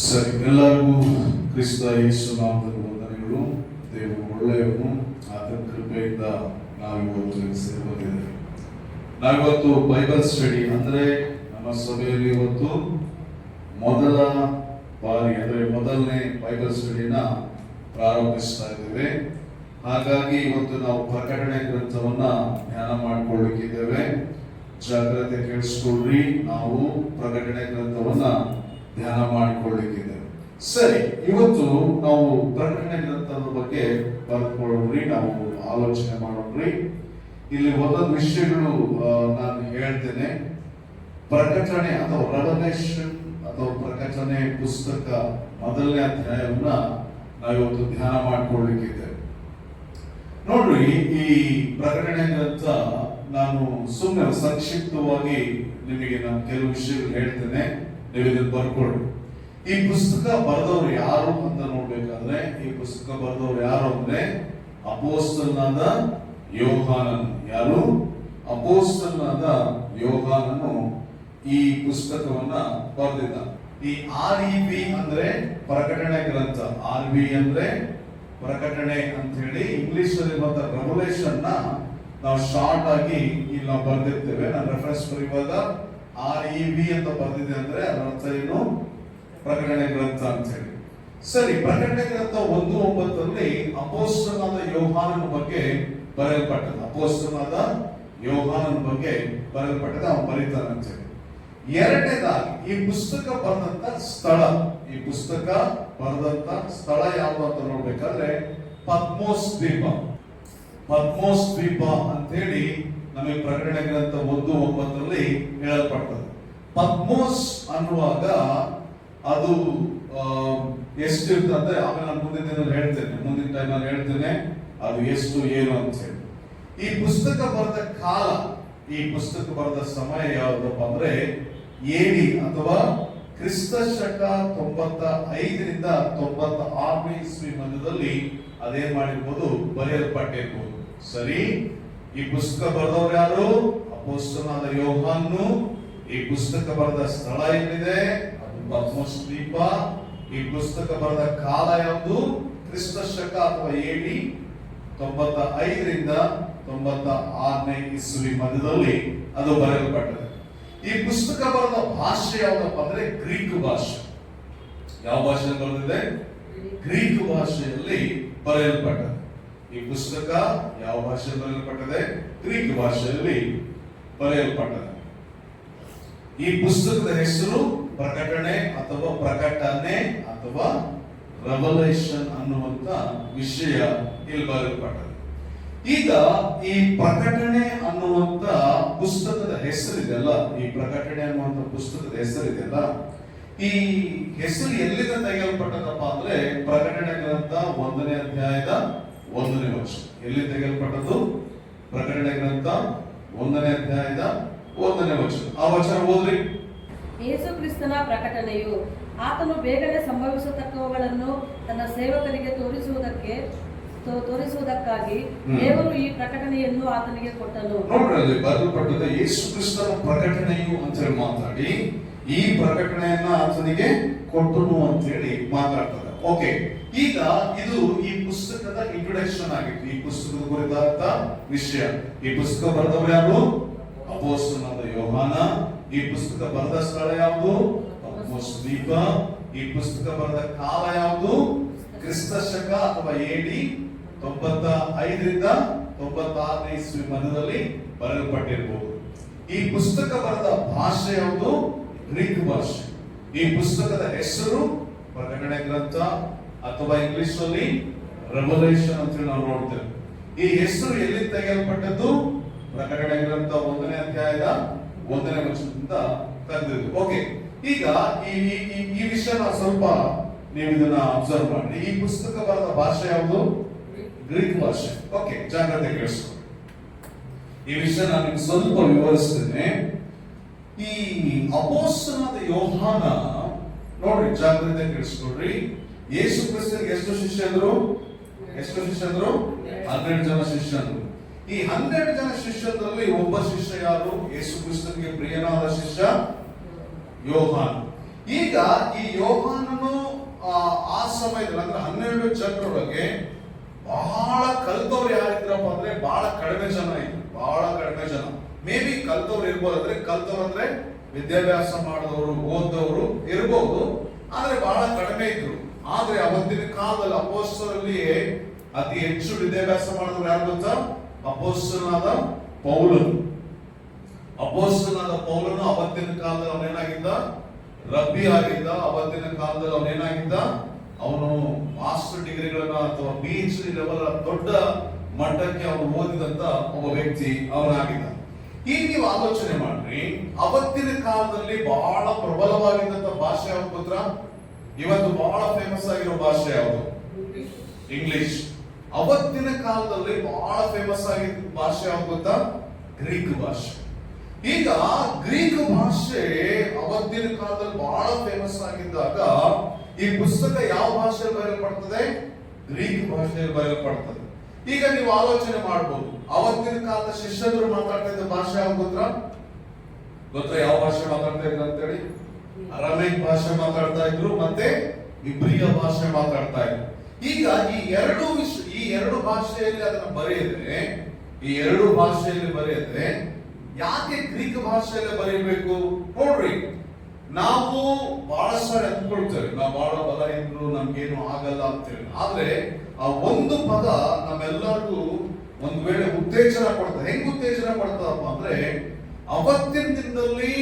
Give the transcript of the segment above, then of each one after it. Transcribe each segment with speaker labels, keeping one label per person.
Speaker 1: ಸರಿ, ಎಲ್ಲರಿಗೂ ಕ್ರಿಸ್ತ ಯೇಸು ನಾಮದ ವಂದನೆಗಳು. ದೇವರು ಒಳ್ಳೆಯವನು. ಆತನ ಕೃಪೆಯಿಂದ ನಾವಿವತ್ತು ಸೇರಿದ್ದೇವೆ. ನಾವಿವತ್ತು ಬೈಬಲ್ ಸ್ಟಡಿ ಅಂದ್ರೆ ನಮ್ಮ ಸಭೆಯಲ್ಲಿ ಇವತ್ತು ಮೊದಲ ಬಾರಿ ಅಂದ್ರೆ ಮೊದಲನೇ ಬೈಬಲ್ ಸ್ಟಡಿನ ಪ್ರಾರಂಭಿಸ್ತಾ ಇದ್ದೇವೆ. ಹಾಗಾಗಿ ಇವತ್ತು ನಾವು ಪ್ರಕಟಣೆ ಗ್ರಂಥವನ್ನ ಧ್ಯಾನ ಮಾಡಿಕೊಳ್ಳಿಕ್ಕಿದ್ದೇವೆ. ಜಾಗ್ರತೆ ಕೇಳಿಸ್ಕೊಳ್ರಿ. ನಾವು ಪ್ರಕಟಣೆ ಗ್ರಂಥವನ್ನ ಧ್ಯಾನ ಮಾಡಿಕೊಳ್ಳಿಕ್ಕಿದ್ದೇವೆ. ಸರಿ, ಇವತ್ತು ನಾವು ಪ್ರಕಟಣೆ ಗ್ರಂಥದ ಬಗ್ಗೆ ಬರೆದುಕೊಳ್ಳೋಣ್ರಿ, ನಾವು ಆಲೋಚನೆ ಮಾಡೋಣ್ರಿ. ಇಲ್ಲಿ ಒಂದೊಂದು ವಿಷಯಗಳು ನಾನು ಹೇಳ್ತೇನೆ. ಪ್ರಕಟಣೆ ಅಥವಾ ರೆವಲೇಷನ್ ಅಥವಾ ಪ್ರಕಟಣೆ ಪುಸ್ತಕ ಮೊದಲನೇ ಅಧ್ಯಾಯವನ್ನ ನಾವಿವತ್ತು ಧ್ಯಾನ ಮಾಡಿಕೊಳ್ಳಿಕ್ಕಿದ್ದೇವೆ. ನೋಡ್ರಿ, ಈ ಪ್ರಕಟಣೆ ಗ್ರಂಥ ನಾನು ಸುಮ್ಮನೆ ಸಂಕ್ಷಿಪ್ತವಾಗಿ ನಿಮಗೆ ನಾನು ಕೆಲವು ವಿಷಯಗಳು ಹೇಳ್ತೇನೆ, ನೀವು ಇದನ್ನು ಬರ್ಕೊಳ್ಳಿ. ಈ ಪುಸ್ತಕ ಬರೆದವರು ಯಾರು ಅಂತ ನೋಡ್ಬೇಕಾದ್ರೆ, ಈ ಪುಸ್ತಕ ಬರೆದವರು ಯಾರು ಅಂದ್ರೆ ಅಪೊಸ್ತಲನಾದ ಯೋಹಾನನು. ಯಾರು? ಅಪೊಸ್ತಲನಾದ ಯೋಹಾನನು ಈ ಪುಸ್ತಕವನ್ನ ಬರೆದಿದ್ದ. ಈ REV ಅಂದ್ರೆ ಪ್ರಕಟಣೆ ಗ್ರಂಥ. RV ಅಂದ್ರೆ ಪ್ರಕಟಣೆ ಅಂತ ಹೇಳಿ ಇಂಗ್ಲಿಷ್ ಅಲ್ಲಿ ಬಂದ ರೆವಲೇಷನ್ ನಾವು ಶಾರ್ಟ್ ಆಗಿ ಇಲ್ಲಿ ನಾವು ಬರೆದಿರ್ತೇವೆ. ನಾನು ರೆಫರೆನ್ಸ್ ಬರೆಯುವಾಗ REV ಅಂತ ಬರೆದಿದೆ ಅಂದ್ರೆ ಅದರ ಅರ್ಥ ಏನು? ಪ್ರಕಟಣೆ ಗ್ರಂಥ ಅಂತ ಹೇಳಿ. ಸರಿ, ಪ್ರಕಟಣೆ ಗ್ರಂಥ 1:9 ಅಪೊಸ್ತಲನಾದ ಯೋಹಾನನ ಬಗ್ಗೆ ಬರೆಯಲ್ಪಟ್ಟದ. ಅಪೊಸ್ತಲನಾದ ಯೋಹಾನನ ಬಗ್ಗೆ ಬರೆಯಲ್ಪಟ್ಟದ, ಅವನು ಬರೀತಾನೆ ಅಂತ ಹೇಳಿ. ಎರಡನೇದಾಗಿ ಈ ಪುಸ್ತಕ ಬರೆದಂತ ಸ್ಥಳ, ಈ ಪುಸ್ತಕ ಬರೆದಂತ ಸ್ಥಳ ಯಾವುದು ಅಂತ ನೋಡ್ಬೇಕಾದ್ರೆ ಪದ್ಮೋಸ್ ದ್ವೀಪ. ಪದ್ಮೋಸ್ ದ್ವೀಪ ಅಂತ ಹೇಳಿ ನಮಗೆ ಪ್ರಕಟಣೆ ಗ್ರಂಥ 1:9 ಹೇಳಲ್ಪಡ್ತದೆ. ಪದ್ಮೋಸ್ ಅನ್ನುವಾಗ ಅದು ಎಷ್ಟಿರ್ತದೆ ಆಮೇಲೆ ನಾನು ಮುಂದಿನ ದಿನದಲ್ಲಿ ಹೇಳ್ತೇನೆ, ಮುಂದಿನ ಟೈಮಲ್ಲಿ ಹೇಳ್ತೇನೆ ಅದು ಎಷ್ಟು ಏನು ಅಂತ ಹೇಳಿ. ಈ ಪುಸ್ತಕ ಬರೆದ ಕಾಲ, ಈ ಪುಸ್ತಕ ಬರೆದ ಸಮಯ ಯಾವುದಪ್ಪ ಅಂದ್ರೆ AD ಅಥವಾ ಕ್ರಿಸ್ತ ಶಕ 95ರಿಂದ 96ನೇ ಇಸ್ವಿ ಮಧ್ಯದಲ್ಲಿ ಅದೇನ್ ಮಾಡಿರ್ಬೋದು, ಬರೆಯಲ್ಪಟ್ಟಿರ್ಬೋದು. ಸರಿ, ಈ ಪುಸ್ತಕ ಬರೆದವರು ಯಾರು? ಅಪೊಸ್ತಲನಾದ ಯೋಹಾನನು. ಈ ಪುಸ್ತಕ ಬರೆದ ಸ್ಥಳ ಎಲ್ಲಿದೆ? ಪದ್ಮೋಸ್ ದ್ವೀಪ. ಈ ಪುಸ್ತಕ ಬರೆದ ಕಾಲ ಯಾವುದು? ಕ್ರಿಸ್ತ ಶಕ ಅಥವಾ AD 95ರಿಂದ 96ನೇ ಇಸ್ವಿ ಮಧ್ಯದಲ್ಲಿ ಅದು ಬರೆಯಲ್ಪಟ್ಟದೆ. ಈ ಪುಸ್ತಕ ಬರೆದ ಭಾಷೆ ಯಾವುದಪ್ಪ ಅಂದ್ರೆ ಗ್ರೀಕ್ ಭಾಷೆ. ಯಾವ ಭಾಷೆಯಲ್ಲಿ ಬರೆದಿದೆ? ಗ್ರೀಕ್ ಭಾಷೆಯಲ್ಲಿ ಬರೆಯಲ್ಪಟ್ಟದೆ. ಈ ಪುಸ್ತಕ ಯಾವ ಭಾಷೆಯಲ್ಲಿ ಬರೆಯಲ್ಪಟ್ಟದೆ? ಗ್ರೀಕ್ ಭಾಷೆಯಲ್ಲಿ ಬರೆಯಲ್ಪಟ್ಟದೆ. ಈ ಪುಸ್ತಕದ ಹೆಸರು ಪ್ರಕಟಣೆ ಅಥವಾ ಪ್ರಕಟಣೆ ಅಥವಾ ರೆವಲೇಷನ್ ಅನ್ನುವಂತ ವಿಷಯ ಇಲ್ಲಿ ಬರೆಯಲ್ಪಟ್ಟದೆ. ಈಗ ಈ ಪ್ರಕಟಣೆ ಅನ್ನುವಂತ ಪುಸ್ತಕದ ಹೆಸರಿದೆಯಲ್ಲ, ಈ ಪ್ರಕಟಣೆ ಅನ್ನುವಂತ ಪುಸ್ತಕದ ಹೆಸರಿದೆಯಲ್ಲ, ಈ ಹೆಸರು ಎಲ್ಲಿಂದ ತೆಗೆಯಲ್ಪಟ್ಟದಪ್ಪ ಅಂದ್ರೆ ಪ್ರಕಟಣೆ ಗ್ರಂಥ 1ನೇ ಅಧ್ಯಾಯದ 1ನೇ ವಚನ. ಎಲ್ಲಿ ತೆಗೆಯಲ್ಪಟ್ಟದ್ದು? ಪ್ರಕಟಣೆ ಗ್ರಂಥ 1ನೇ ಅಧ್ಯಾಯದ 1ನೇ ವಚನ. ಆ ವಚನ ಓದ್ರಿ.
Speaker 2: ಯೇಸು ಕ್ರಿಸ್ತನ ಪ್ರಕಟಣೆಯು ಆತನು ಬೇಗನೆ ಸಂಭವಿಸತಕ್ಕವುಗಳನ್ನು ತನ್ನ ಸೇವಕರಿಗೆ ತೋರಿಸುವುದಕ್ಕಾಗಿ ದೇವರು ಈ ಪ್ರಕಟಣೆಯನ್ನು ಆತನಿಗೆ ಕೊಟ್ಟನು.
Speaker 1: ನೋಡ್ರಿ, ಬರೆಯಲ್ಪಟ್ಟದ ಯೇಸು ಕ್ರಿಸ್ತನ ಪ್ರಕಟಣೆಯು ಅಂತ ಹೇಳಿ ಮಾತಾಡಿ ಈ ಪ್ರಕಟಣೆಯನ್ನ ಆತನಿಗೆ ಕೊಟ್ಟನು ಅಂತ ಹೇಳಿ ಮಾತಾಡ್ತಾರೆ. ಓಕೆ, ಈಗ ಇದು ಈ ಪುಸ್ತಕದ ಇಂಟ್ರೊಡಕ್ಷನ್ ಆಗಿತ್ತು. ಈ ಪುಸ್ತಕದ ಕುರಿತಾದ ವಿಷಯ. ಈ ಪುಸ್ತಕ ಬರೆದವರು ಯಾರು? ಅಪೊಸ್ತಲನಾದ ಯೋಹಾನ. ಈ ಪುಸ್ತಕ ಬರೆದ ಸ್ಥಳ ಯಾವುದು? ಪದ್ಮೋಸ್ ದ್ವೀಪ. ಈ ಪುಸ್ತಕ ಬರೆದ ಕಾಲ ಯಾವುದು? ಕ್ರಿಸ್ತ ಶಕ ಅಥವಾ AD 95ರಿಂದ 96ನೇ ಇಸ್ವಿ ಮಧ್ಯದಲ್ಲಿ ಬರೆಯಲ್ಪಟ್ಟಿರಬಹುದು. ಈ ಪುಸ್ತಕ ಬರೆದ ಭಾಷೆ ಯಾವುದು? ಗ್ರೀಕ್ ಭಾಷೆ. ಈ ಪುಸ್ತಕದ ಹೆಸರು ಪ್ರಕಟಣೆ ಗ್ರಂಥ ಅಥವಾ ಇಂಗ್ಲಿಷ್ ಅಲ್ಲಿ ರೆವಲೇಷನ್ ಅಂತ ನಾವು ನೋಡ್ತೇವೆ. ಈ ಹೆಸರು ಎಲ್ಲಿ ತೆಗೆಯಲ್ಪಟ್ಟದ್ದು? ಪ್ರಕಟಣೆ ಗ್ರಂಥ 1ನೇ ಅಧ್ಯಾಯದ 1ನೇ ವಚನದಿಂದ ತೆಗೆದಿದ್ದು. ಓಕೆ, ಈಗ ಈ ವಿಷಯ ಸ್ವಲ್ಪ ನೀವು ಇದನ್ನ ಅಬ್ಸರ್ವ್ ಮಾಡಿ. ಈ ಪುಸ್ತಕ ಬರೆದ ಭಾಷೆ ಯಾವುದು? ಗ್ರೀಕ್ ಭಾಷೆ. ಓಕೆ, ಜಾಗ್ರತೆ ಕೇಳಿಸ್ಕೊಳ್ಳಿ. ಈ ವಿಷಯ ನಾನು ನಿಮ್ಗೆ ಸ್ವಲ್ಪ ವಿವರಿಸ್ತೇನೆ. ಈ ಅಪೊಸ್ತಲನಾದ ಯೋಹಾನ ನೋಡ್ರಿ, ಜಾಗ್ರತೆ ಕೇಳಿಸ್ಕೊಳ್ರಿ. ಯೇಸು ಕ್ರಿಸ್ತನಿಗೆ ಎಷ್ಟು ಶಿಷ್ಯಂದ್ರು? 12 ಜನ ಶಿಷ್ಯಂದ್ರು. ಈ 12 ಜನ ಶಿಷ್ಯರಲ್ಲಿ ಒಬ್ಬ ಶಿಷ್ಯ ಯಾರು? ಯೇಸು ಕ್ರಿಸ್ತನಿಗೆ ಪ್ರಿಯನಾದ ಶಿಷ್ಯ ಯೋಹಾನ. ಈಗ ಈ ಯೋಹಾನನು ಸಮಯದಲ್ಲಿ ಅಂದ್ರೆ 12 ಜನರೊಳಗೆ ಬಹಳ ಕಲ್ತವ್ರು ಯಾರಿದ್ರಪ್ಪ ಅಂದ್ರೆ ಬಹಳ ಕಡಿಮೆ ಜನ ಇದ್ರು, ಬಹಳ ಕಡಿಮೆ ಜನ. ಮೇ ಬಿ ಕಲ್ತವ್ರು ಇರ್ಬೋದು, ಕಲ್ತವ್ರು ಅಂದ್ರೆ ವಿದ್ಯಾಭ್ಯಾಸ ಮಾಡಿದವರು, ಓದದವರು ಇರ್ಬೋದು, ಆದ್ರೆ ಬಹಳ ಕಡಿಮೆ ಇದ್ರು. ಆದ್ರೆ ಅವತ್ತಿನ ಕಾಲದಲ್ಲಿ ಅಪೊಸ್ತಲರಲ್ಲಿಯೇ ಅತಿ ಹೆಚ್ಚು ವಿದ್ಯಾಭ್ಯಾಸ ಮಾಡಿದವರು ಯಾರು ಗೊತ್ತಾ? ಅಪೊಸ್ತಲನಾದ ಪೌಲನು. ಅಪೊಸ್ತಲನಾದ ಪೌಲನು ಅವತ್ತಿನ ಕಾಲದಲ್ಲಿ ಅವನೇನಾಗಿದ್ದ? ರಬ್ಬಿ ಆಗಿದ್ದ. ಅವತ್ತಿನ ಕಾಲದಲ್ಲಿ ಅವನೇನಾಗಿದ್ದ? ಅವನು ಮಾಸ್ಟರ್ ಡಿಗ್ರಿಗಳನ್ನ ಅಥವಾ PhD ಲೆವೆಲ್ ದೊಡ್ಡ ಮಟ್ಟಕ್ಕೆ ಅವನು ಓದಿದಂತ ಒಬ್ಬ ವ್ಯಕ್ತಿ ಅವನಾಗಿದ್ದ. ಈಗ ನೀವು ಆಲೋಚನೆ ಮಾಡ್ರಿ, ಅವತ್ತಿನ ಕಾಲದಲ್ಲಿ ಬಹಳ ಪ್ರಬಲವಾಗಿದ್ದಂತ ಭಾಷೆ ಯಾವ್ದು ಗೊತ್ತಾ? ಇವತ್ತು ಬಹಳ ಫೇಮಸ್ ಆಗಿರೋ ಭಾಷೆ ಯಾವುದು? ಇಂಗ್ಲಿಷ್. ಅವತ್ತಿನ ಕಾಲದಲ್ಲಿ ಬಹಳ ಫೇಮಸ್ ಆಗಿದ್ದ ಭಾಷೆ ಯಾವ್ದು ಗೊತ್ತಾ? ಗ್ರೀಕ್ ಭಾಷೆ. ಈಗ ಗ್ರೀಕ್ ಭಾಷೆ ಅವತ್ತಿನ ಕಾಲದಲ್ಲಿ ಬಹಳ ಫೇಮಸ್ ಆಗಿದ್ದಾಗ ಈ ಪುಸ್ತಕ ಯಾವ ಭಾಷೆಯಲ್ಲಿ ಬರೆಯಲ್ಪಡ್ತದೆ? ಗ್ರೀಕ್ ಭಾಷೆಯಲ್ಲಿ ಬರೆಯಲ್ಪಡ್ತದೆ. ಈಗ ನೀವು ಆಲೋಚನೆ ಮಾಡಬಹುದು, ಅವತ್ತಿನ ಕಾಲದ ಶಿಷ್ಯರು ಮಾತಾಡ್ತಾ ಇದ್ದ ಭಾಷೆ ಯಾವ್ದು ಗೊತ್ತಾ? ಯಾವ ಭಾಷೆ ಮಾತಾಡ್ತಾ ಇದ್ರು ಅಂತೇಳಿ? ಅರಾಮೈಕ್ ಭಾಷೆ ಮಾತಾಡ್ತಾ ಇದ್ರು, ಮತ್ತೆ ಇಬ್ರಿಯ ಭಾಷೆ ಮಾತಾಡ್ತಾ ಇದ್ರು. ಈಗ ಈ ಎರಡು ಭಾಷೆಯಲ್ಲಿ ಅದನ್ನ ಬರೆಯದ್ರೆ, ಯಾಕೆ ಗ್ರೀಕ್ ಭಾಷೆಯಲ್ಲಿ ಬರೆಯಬೇಕು? ನೋಡ್ರಿ, ನಾವು ಬಹಳ ಸಾರಿ ಅಂದ್ಕೊಳ್ತೇವೆ ನಾವು ಬಹಳ ಬಲಹೀನರು, ನಮ್ಗೇನು ಆಗಲ್ಲ ಅಂತೇಳಿ. ಆದ್ರೆ ಆ ಒಂದು ಪದ ನಮ್ಮೆಲ್ಲರಿಗೂ ಒಂದ್ ವೇಳೆ ಉತ್ತೇಜನ ಕೊಡ್ತದೆ. ಹೆಂಗ್ ಉತ್ತೇಜನ ಕೊಡ್ತದಪ್ಪ ಅಂದ್ರೆ, ಅವತ್ತಿನ ದಿನದಲ್ಲಿ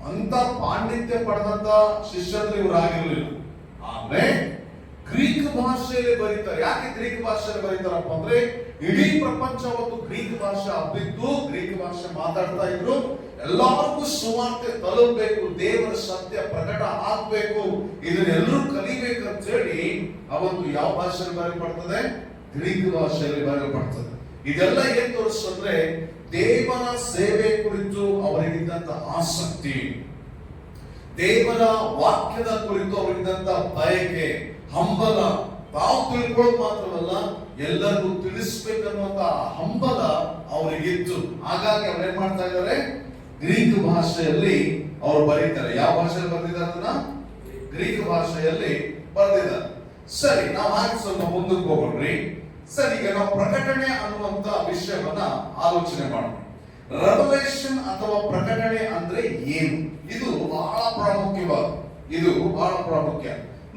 Speaker 1: ಅಂತ ಪಾಂಡಿತ್ಯ ಪಡೆದಂತ ಶಿಷ್ಯರು ಇವರು ಆಗಿರ್ಲಿಲ್ಲ. ಆದ್ರೆ ಗ್ರೀಕ್ ಭಾಷೆಯಲ್ಲಿ ಬರೀತಾರೆ. ಯಾಕೆ ಗ್ರೀಕ್ ಭಾಷೆಯಲ್ಲಿ ಬರೀತಾರಪ್ಪ ಅಂದ್ರೆ, ಇಡೀ ಪ್ರಪಂಚ ಅವತ್ತು ಗ್ರೀಕ್ ಭಾಷೆ ಹಬ್ಬಿದ್ದು, ಗ್ರೀಕ್ ಭಾಷೆ ಮಾತಾಡ್ತಾ ಇದ್ರು. ಎಲ್ಲರಿಗೂ ಸುವಾರ್ತೆ ತಲುಪಬೇಕು, ದೇವರ ಸತ್ಯ ಪ್ರಕಟ ಆಗ್ಬೇಕು, ಇದನ್ನೆಲ್ಲರೂ ಕಲಿಬೇಕಂತ ಹೇಳಿ ಅವತ್ತು ಯಾವ ಭಾಷೆಯಲ್ಲಿ ಬರೆಯಲ್ಪಡ್ತದೆ? ಗ್ರೀಕ್ ಭಾಷೆಯಲ್ಲಿ ಬರೆಯಲ್ಪಡ್ತದೆ. ಇದೆಲ್ಲ ಏನ್ ತೋರಿಸ್ತಂದ್ರೆ, ದೇವರ ಸೇವೆ ಕುರಿತು ಅವರಿಗಿದ್ದಂತ ಆಸಕ್ತಿ, ದೇವರ ವಾಕ್ಯದ ಕುರಿತು ಅವರಿಗಿದ್ದಂತ ಬಯಕೆ, ಹಂಬಲ, ತಾವು ತಿಳ್ಕೊಳ್ಳೋದು ಮಾತ್ರವಲ್ಲ ಎಲ್ಲರಿಗೂ ತಿಳಿಸ್ಬೇಕನ್ನುವಂತ ಹಂಬಲ ಅವರಿಗಿತ್ತು. ಹಾಗಾಗಿ ಅವ್ರು ಏನ್ ಮಾಡ್ತಾ ಇದ್ದಾರೆ? ಗ್ರೀಕ್ ಭಾಷೆಯಲ್ಲಿ ಅವ್ರು ಬರೀತಾರೆ. ಯಾವ ಭಾಷೆಯಲ್ಲಿ ಬರೆದಿದ್ದಾರೆ? ಅದನ್ನ ಗ್ರೀಕ್ ಭಾಷೆಯಲ್ಲಿ ಬರೆದಿದ್ದಾರೆ. ಸರಿ, ನಾವು ಹಾಗೆ ಸ್ವಲ್ಪ ಮುಂದಕ್ಕೆ ಹೋಗೋಣ್ರಿ. ಸರಿ, ಈಗ ನಾವು ಪ್ರಕಟಣೆ ಅನ್ನುವಂತ ವಿಷಯವನ್ನ ಆಲೋಚನೆ ಮಾಡೋಣ. ರೆವಲೇಷನ್ ಅಥವಾ ಪ್ರಕಟಣೆ ಅಂದ್ರೆ ಏನು? ಇದು ಬಹಳ ಪ್ರಾಮುಖ್ಯ.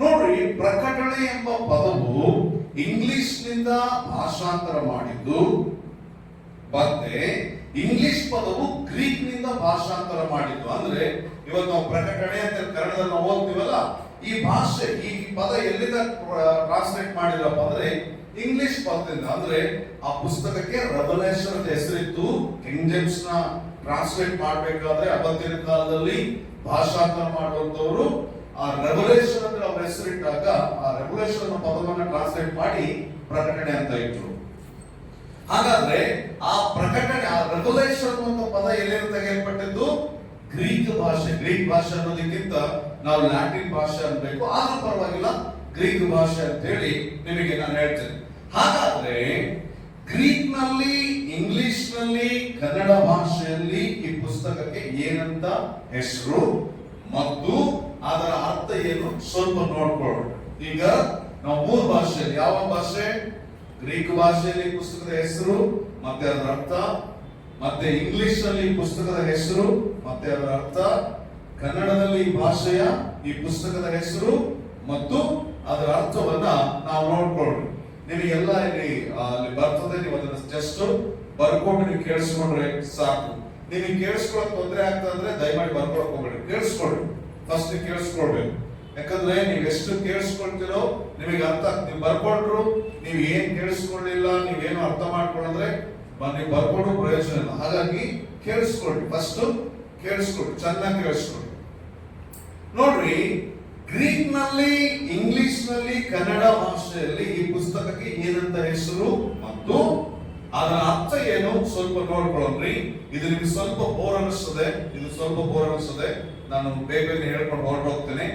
Speaker 1: ನೋಡ್ರಿ, ಪ್ರಕಟಣೆ ಎಂಬ ಪದವು ಇಂಗ್ಲಿಷ್ ನಿಂದ ಭಾಷಾಂತರ ಮಾಡಿದ್ದು, ಮತ್ತೆ ಇಂಗ್ಲಿಷ್ ಪದವು ಗ್ರೀಕ್ ನಿಂದ ಭಾಷಾಂತರ ಮಾಡಿದ್ದು. ಅಂದ್ರೆ ಇವತ್ತು ನಾವು ಪ್ರಕಟಣೆ ಅಂತ ಕನ್ನಡದಲ್ಲಿ ನಾವು ಓದ್ತೀವಲ್ಲ, ಈ ಭಾಷೆ, ಈ ಪದ ಎಲ್ಲಿಂದ ಟ್ರಾನ್ಸ್ಲೇಟ್ ಮಾಡಿದ್ರಪ್ಪ ಅಂದ್ರೆ ಇಂಗ್ಲಿಷ್ ಪದದಿಂದ. ಅಂದ್ರೆ ಆ ಪುಸ್ತಕಕ್ಕೆ ರೆವಲೇಷನ್ ಅಂತ ಹೆಸರಿತ್ತು. ಕಿಂಗ್ ಜೇಮ್ಸ್ ನ ಟ್ರಾನ್ಸ್ಲೇಟ್ ಮಾಡ್ಬೇಕಾದ್ರೆ ಅವತ್ತಿನ ಕಾಲದಲ್ಲಿ ಭಾಷಾಂತರ ಮಾಡುವಂತವರು ಆ ರೆವಲೇಷನ್ ಅಂದ್ರೆ ಅವ್ರ ಹೆಸರಿಟ್ಟಾಗ ಆ ರೆವಲೇಷನ್ ಪದವನ್ನ ಟ್ರಾನ್ಸ್ಲೇಟ್ ಮಾಡಿ ಪ್ರಕಟಣೆ ಅಂತ ಇಟ್ರು. ಹಾಗಾದ್ರೆ ಆ ಪ್ರಕಟಣೆ, ಆ ರೆವಲೇಷನ್ ಅನ್ನೋ ಪದ ಎಲ್ಲಿಂದ ತೆಗೆಯಲ್ಪಟ್ಟಿದ್ದು? ಗ್ರೀಕ್ ಭಾಷೆ ಅನ್ನೋದಕ್ಕಿಂತ ನಾವು ಲ್ಯಾಟಿನ್ ಭಾಷೆ ಅನ್ಬೇಕು, ಆದ್ರೂ ಪರವಾಗಿಲ್ಲ, ಗ್ರೀಕ್ ಭಾಷೆ ಅಂತ ಹೇಳಿ ನಿಮಗೆ ನಾನು ಹೇಳ್ತೇನೆ. ಹಾಗಾದ್ರೆ ಗ್ರೀಕ್ ನಲ್ಲಿ, ಇಂಗ್ಲಿಷ್ ನಲ್ಲಿ, ಕನ್ನಡ ಭಾಷೆಯಲ್ಲಿ ಈ ಪುಸ್ತಕಕ್ಕೆ ಏನಂತ ಹೆಸರು ಮತ್ತು ಅದರ ಅರ್ಥ ಏನು ಸ್ವಲ್ಪ ನೋಡ್ಕೊಳ್ಳೋಣ. ಈಗ ನಾವು 3 ಭಾಷೆಯಲ್ಲಿ, ಯಾವ ಭಾಷೆ? ಗ್ರೀಕ್ ಭಾಷೆಯಲ್ಲಿ ಪುಸ್ತಕದ ಹೆಸರು ಮತ್ತೆ ಅದರ ಅರ್ಥ, ಮತ್ತೆ ಇಂಗ್ಲಿಷ್ ನಲ್ಲಿ ಪುಸ್ತಕದ ಹೆಸರು ಮತ್ತೆ ಅದರ ಅರ್ಥ, ಕನ್ನಡದಲ್ಲಿ ಭಾಷೆಯ ಈ ಪುಸ್ತಕದ ಹೆಸರು ಮತ್ತು ಅದರ ಅರ್ಥವನ್ನ ನಾವು ನೋಡ್ಕೊಳ್ಳೋಣ. ನಿಮಗೆಲ್ಲ ಇಲ್ಲಿ ಬರ್ತದೆ, ನೀವು ಅದನ್ನ ಜಸ್ಟ್ ಬರ್ಕೊಂಡು ನೀವು ಕೇಳಿಸ್ಕೊಂಡ್ರೆ ಸಾಕು. ನಿಮಗೆ ಕೇಳಿಸ್ಕೊಳ್ಳೋಕೆ ತೊಂದರೆ ಆಗ್ತದೆ ಅಂದ್ರೆ ದಯಮಾಡಿ ಬರ್ಕೊಳಕ್ ಹೋಗ್ಬೇಡಿ, ಕೇಳಿಸ್ಕೊಳ್ಳಿ. ಫಸ್ಟ್ ಕೇಳಿಸ್ಕೊಳ್ಬೇಕು. ಯಾಕಂದ್ರೆ ನೀವು ಎಷ್ಟು ಕೇಳಿಸ್ಕೊಳ್ತೀರೋ ನಿಮಗೆ ಅರ್ಥ. ನೀವು ಬರ್ಕೊಂಡ್ರು, ನೀವು ಏನ್ ಕೇಳಿಸ್ಕೊಳ್ಳಿಲ್ಲ, ನೀವೇನು ಅರ್ಥ ಮಾಡ್ಕೊಂಡ್ರೆ ನೀವು ಬರ್ಕೊಂಡು ಪ್ರಯೋಜನ ಇಲ್ಲ. ಹಾಗಾಗಿ ಕೇಳಿಸ್ಕೊಳ್ಳಿ, ಫಸ್ಟ್ ಕೇಳಿಸ್ಕೊಳ್ಳಿ, ಚೆನ್ನಾಗಿ ಕೇಳಿಸ್ಕೊಳ್ಳಿ. ನೋಡ್ರಿ, ಗ್ರೀಕ್ ನಲ್ಲಿ, ಇಂಗ್ಲಿಷ್ ನಲ್ಲಿ, ಕನ್ನಡ ಭಾಷೆಯಲ್ಲಿ ಈ ಪುಸ್ತಕಕ್ಕೆ ಏನಂತ ಹೆಸರು ಮತ್ತು ಅದರ ಅರ್ಥ ಏನು ಸ್ವಲ್ಪ ನೋಡ್ಕೊಳ್ಳೋಣ್ರಿ. ಇದು ನಿಮ್ಗೆ ಸ್ವಲ್ಪ ಬೋರ್ ಅನಿಸ್ತದೆ, ನಾನು ಬೇಗ ಹೇಳ್ಕೊಂಡು ಹೊರಟೋಗ್ತೇನೆ.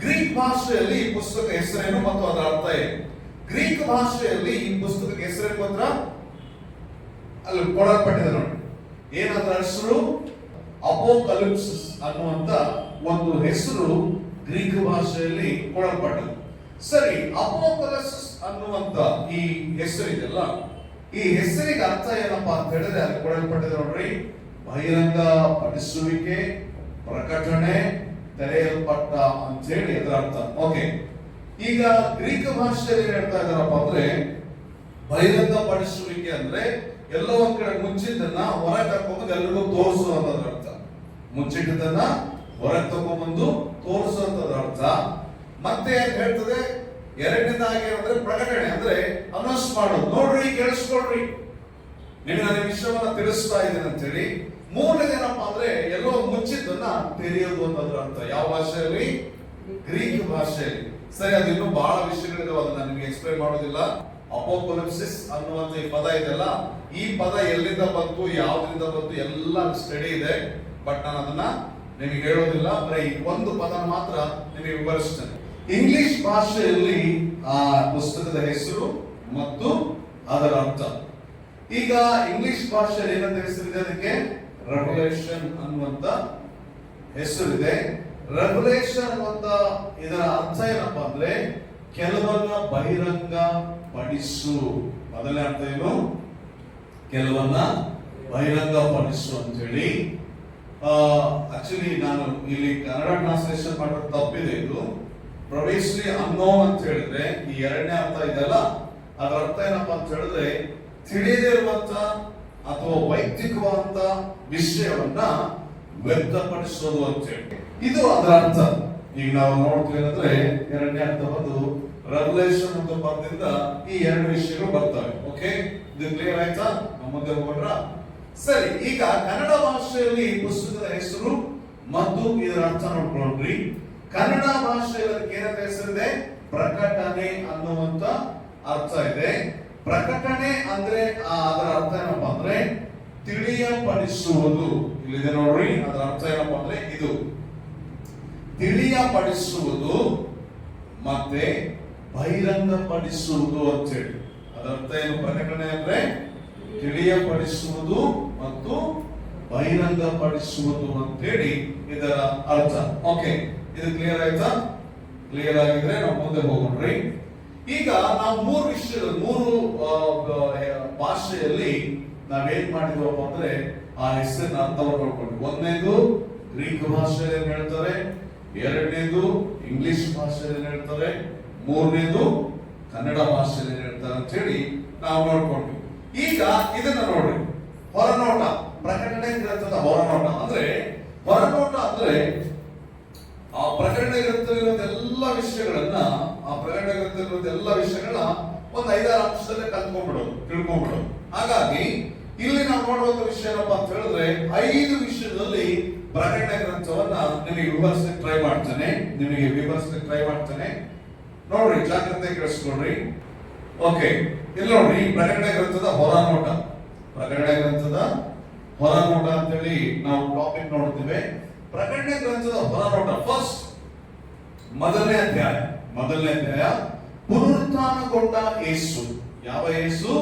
Speaker 1: ಗ್ರೀಕ್ ಭಾಷೆಯಲ್ಲಿ ಈ ಪುಸ್ತಕ ಹೆಸರೇನು ಮತ್ತು ಅದರ ಅರ್ಥ ಏನು? ಗ್ರೀಕ್ ಭಾಷೆಯಲ್ಲಿ ಈ ಪುಸ್ತಕಕ್ಕೆ ಹೆಸರೇನು ಮಾತ್ರ ಅಲ್ಲಿ ಕೊಡಲ್ಪಟ್ಟಿದೆ ನೋಡಿ. ಏನಾದ್ರ ಹೆಸರು? ಅಪೋಕಲಿಪ್ಸಿಸ್ ಅನ್ನುವಂತ ಒಂದು ಹೆಸರು ಗ್ರೀಕ್ ಭಾಷೆಯಲ್ಲಿ ಕೊಡಲ್ಪಟ್ಟದ್ದು. ಸರಿ, ಅಪೋಕಲಿಪ್ಸಿಸ್ ಅನ್ನುವಂತ ಈ ಹೆಸರಿದೆಲ್ಲ, ಈ ಹೆಸರಿಗೆ ಅರ್ಥ ಏನಪ್ಪಾ ಅಂತ ಹೇಳಿದ್ರೆ ಅಲ್ಲಿ ಕೊಡಲ್ಪಟ್ಟಿದೆ ನೋಡ್ರಿ, ಬಹಿರಂಗ ಪಡಿಸುವಿಕೆ, ಪ್ರಕಟಣೆ, ತೆರೆಯಲ್ಪಟ್ಟ ಅಂತ ಹೇಳಿ ಅದರ ಅರ್ಥ. ಓಕೆ, ಈಗ ಗ್ರೀಕ್ ಭಾಷೆಯಲ್ಲಿ ಏನ್ ಹೇಳ್ತಾ ಇದಾರಪ್ಪ ಅಂದ್ರೆ, ಬಹಿರಂಗ ಪಡಿಸುವಿಕೆ ಅಂದ್ರೆ ಎಲ್ಲೋ ಒಂದ್ ಕಡೆ ಮುಚ್ಚಿದ್ದನ್ನ ಹೊರಗೆ ತಕೊಂಡ್ಬಂದು ಎಲ್ರಿಗೂ ತೋರಿಸುವಂತದ್ರ ಅರ್ಥ. ಮುಚ್ಚಿಟ್ಟದನ್ನ ಹೊರಗೆ ತಗೊಂಡ್ಬಂದು ತೋರಿಸುವಂತದ್ರ ಅರ್ಥ. ಮತ್ತೆ ಏನ್ ಹೇಳ್ತದೆ, ಎರಡನೇದಾಗಿ ಅಂದ್ರೆ ಪ್ರಕಟಣೆ ಅಂದ್ರೆ ಅನೌನ್ಸ್ ಮಾಡೋದು, ನೋಡ್ರಿ ಕೇಳಿಸ್ಕೊಳ್ರಿ ನಿಮ್ಗೆ ನಾನು ವಿಷಯವನ್ನ ತಿಳಿಸ್ತಾ ಇದ್ದೇನೆ ಅಂತ ಹೇಳಿ. ಮೂರನೇದೇನಪ್ಪ ಅಂದ್ರೆ ಎಲ್ಲೋ ಮುಚ್ಚಿದ್ದನ್ನ ತೆರೆಯೋದು ಅನ್ನೋದ್ರ ಅರ್ಥ. ಯಾವ ಭಾಷೆಯಲ್ಲಿ? ಗ್ರೀಕ್ ಭಾಷೆಯಲ್ಲಿ. ಸರಿ, ಅದು ಇನ್ನೂ ಬಹಳ ವಿಷಯಗಳಿದಾವೆ, ಅದನ್ನ ನಿಮಗೆ ಎಕ್ಸ್ಪ್ಲೈನ್ ಮಾಡೋದಿಲ್ಲ. ಅಪೋಕಲಿಪ್ಸಿಸ್ ಅನ್ನುವಂತ ಈ ಪದ ಇದೆಯಲ್ಲ, ಈ ಪದ ಎಲ್ಲಿಂದ ಬಂತು, ಯಾವ್ದ್ರಿಂದ ಬಂತು ಎಲ್ಲ ಸ್ಟಡಿ ಇದೆ. ಬಟ್ ನಾನು ಅದನ್ನ ನಿಮಗೆ ಹೇಳೋದಿಲ್ಲ, ಬರೀ ಒಂದು ಪದ ಮಾತ್ರ ನಿಮಗೆ ವಿವರಿಸ್ತೇನೆ. ಇಂಗ್ಲಿಷ್ ಭಾಷೆಯಲ್ಲಿ ಆ ಪುಸ್ತಕದ ಹೆಸರು ಮತ್ತು ಅದರ ಅರ್ಥ. ಈಗ ಇಂಗ್ಲಿಷ್ ಭಾಷೆಯಲ್ಲಿ ಏನಂತ ಹೆಸರಿದೆ ಅದಕ್ಕೆ? ರೆವಲ್ಯೂಷನ್ ಅನ್ನುವಂತ ಹೆಸರಿದೆ. ರೆವಲ್ಯೂಷನ್ ಅನ್ನುವಂತ ಇದರ ಅರ್ಥ ಏನಪ್ಪಾ ಅಂದ್ರೆ ಕೆಲವನ್ನ ಬಹಿರಂಗ ಪಡಿಸು. ಮೊದಲನೇ ಅರ್ಥ ಏನು? ಕೆಲವನ್ನ ಬಹಿರಂಗ ಪಡಿಸು ಅಂತ ಹೇಳಿ. ಆಕ್ಚುಲಿ ನಾನು ಇಲ್ಲಿ ಕನ್ನಡ ಟ್ರಾನ್ಸ್ಲೇಷನ್ ಮಾಡೋದು ತಪ್ಪಿದೆ. ಇದು ಪ್ರವೇಶ್ಲಿ ಅನ್ನೋನ್ ಅಂತ ಹೇಳಿದ್ರೆ ಈ ಎರಡನೇ ಅರ್ಥ ಇದೆಲ್ಲ, ಅದರ ಅರ್ಥ ಏನಪ್ಪಾ ಅಂತ ಹೇಳಿದ್ರೆ ತಿಳಿಯದೇ ಇರುವಂತ ಅಥವಾ ವೈಯಕ್ತಿಕವಾದಂತ ವಿಷಯವನ್ನ ವ್ಯಕ್ತಪಡಿಸೋದು ಅಂತ ಹೇಳಿ, ಇದು ಅದರ ಅರ್ಥ. ಈಗ ನಾವು ನೋಡ್ತೀವಿ ಅಂದ್ರೆ ಎರಡನೇ ಅರ್ಥ ಬಂದು ರೆವಲ್ಯೂಷನ್ ಅಂತ ಪದದಿಂದ ಈ ಎರಡು ವಿಷಯಗಳು ಬರ್ತವೆ. ಓಕೆ, ಇದು ಕ್ಲಿಯರ್ ಆಯ್ತಾ? ನಮ್ಮ ಮುಂದೆ ಹೋಗೋಣ. ಸರಿ, ಈಗ ಕನ್ನಡ ಭಾಷೆಯಲ್ಲಿ ಈ ಪುಸ್ತಕದ ಹೆಸರು ಮತ್ತು ಇದರ ಅರ್ಥ ನೋಡ್ಕೊಂಡ್ರಿ. ಕನ್ನಡ ಭಾಷೆಯಲ್ಲಿ ಅದಕ್ಕೆ ಏನಂತ ಹೆಸರಿದೆ? ಪ್ರಕಟಣೆ ಅನ್ನುವಂತ ಅರ್ಥ ಇದೆ. ಪ್ರಕಟಣೆ ಅಂದ್ರೆ ಅದರ ಅರ್ಥ ಏನಪ್ಪಾ ಅಂದ್ರೆ ತಿಳಿಯಪಡಿಸುವುದು. ಇಲ್ಲಿದೆ ನೋಡ್ರಿ, ಅದರ ಅರ್ಥ ಏನಪ್ಪಾ ಅಂದ್ರೆ ಇದು ತಿಳಿಯಪಡಿಸುವುದು ಮತ್ತೆ ಬಹಿರಂಗಪಡಿಸುವುದು ಅಂತ ಹೇಳಿ. ಅದರ ಅರ್ಥ ಏನು? ಪ್ರಕಟಣೆ ಅಂದ್ರೆ ತಿಳಿಯಪಡಿಸುವುದು ಮತ್ತು ಬಹಿರಂಗಪಡಿಸುವುದು ಅಂತ ಹೇಳಿ ಇದರ ಅರ್ಥ. ಓಕೆ, ಇದು ಕ್ಲಿಯರ್ ಆಯ್ತಾ? ಕ್ಲಿಯರ್ ಆಗಿದ್ರೆ ನಾವು ಮುಂದೆ ಹೋಗೋಣ್ರಿ. ಈಗ ನಾವು ಮೂರು ಭಾಷೆಯಲ್ಲಿ ನಾವೇನ್ ಮಾಡಿದ್ವಪ್ಪ ಅಂದ್ರೆ ಆ ಹೆಸರಿನ ಅರ್ಥವನ್ನು ನೋಡ್ಕೊಂಡ್ವಿ. ಒಂದನೇದು ಗ್ರೀಕ್ ಭಾಷೆಯಲ್ಲಿ ಹೇಳ್ತಾರೆ, ಎರಡನೇದು ಇಂಗ್ಲಿಷ್ ಭಾಷೆಯಲ್ಲಿ ಹೇಳ್ತಾರೆ, ಮೂರನೇದು ಕನ್ನಡ ಭಾಷೆಯಲ್ಲಿ ಹೇಳ್ತಾರೆ ಅಂತ ಹೇಳಿ ನಾವು ನೋಡ್ಕೊಂಡ್ವಿ. ಈಗ ಇದನ್ನ ನೋಡ್ರಿ, ಹೊರನೋಟ. ಪ್ರಕಟಣೆ ಗ್ರಂಥದ ಹೊರನೋಟ ಅಂದ್ರೆ, ಹೊರನೋಟ ಅಂದ್ರೆ ಆ ಪ್ರಕಟಣೆ ಗ್ರಂಥದಲ್ಲಿರುವ ಎಲ್ಲ ವಿಷಯಗಳನ್ನ, ಆ ಪ್ರಕಟಣೆ ಗ್ರಂಥದಲ್ಲಿರುವ ಎಲ್ಲ ವಿಷಯಗಳನ್ನ ಒಂದು 5-6 ಅಂಶದಲ್ಲೇ ಕಲ್ತ್ಕೊಂಡ್ಬಿಡೋದು, ತಿಳ್ಕೊಂಡ್ಬಿಡೋದು. ಹಾಗಾಗಿ ಇಲ್ಲಿ ನಾವು ನೋಡುವಂತ ವಿಷಯ ಏನಪ್ಪಾ ಅಂತ ಹೇಳಿದ್ರೆ 5 ವಿಷಯದಲ್ಲಿ ಪ್ರಕಟಣೆ ಗ್ರಂಥವನ್ನ ನಿಮಗೆ ವಿವರಿಸಲಿಕ್ಕೆ ಟ್ರೈ ಮಾಡ್ತೇನೆ. ನೋಡ್ರಿ, ಜಾಗ್ರತೆ ಕೇಳಿಸ್ಕೊಳ್ರಿ. ಓಕೆ, ಇಲ್ಲಿ ನೋಡ್ರಿ, ಪ್ರಕಟಣೆ ಗ್ರಂಥದ ಹೊರನೋಟ. ಪ್ರಕಟಣೆ ಗ್ರಂಥದ ಹೊರನೋಟ ಅಂತೇಳಿ ನಾವು ಟಾಪಿಕ್ ನೋಡ್ತೇವೆ. ಪ್ರಕಟಣೆ ಗ್ರಂಥದ ಹೊರನೋಟ ಫಸ್ಟ್ ಮೊದಲನೇ ಅಧ್ಯಾಯ ಪುನರುತ್ಥಾನಗೊಂಡ ಯೇಸು. ಯಾವ ಯೇಸು?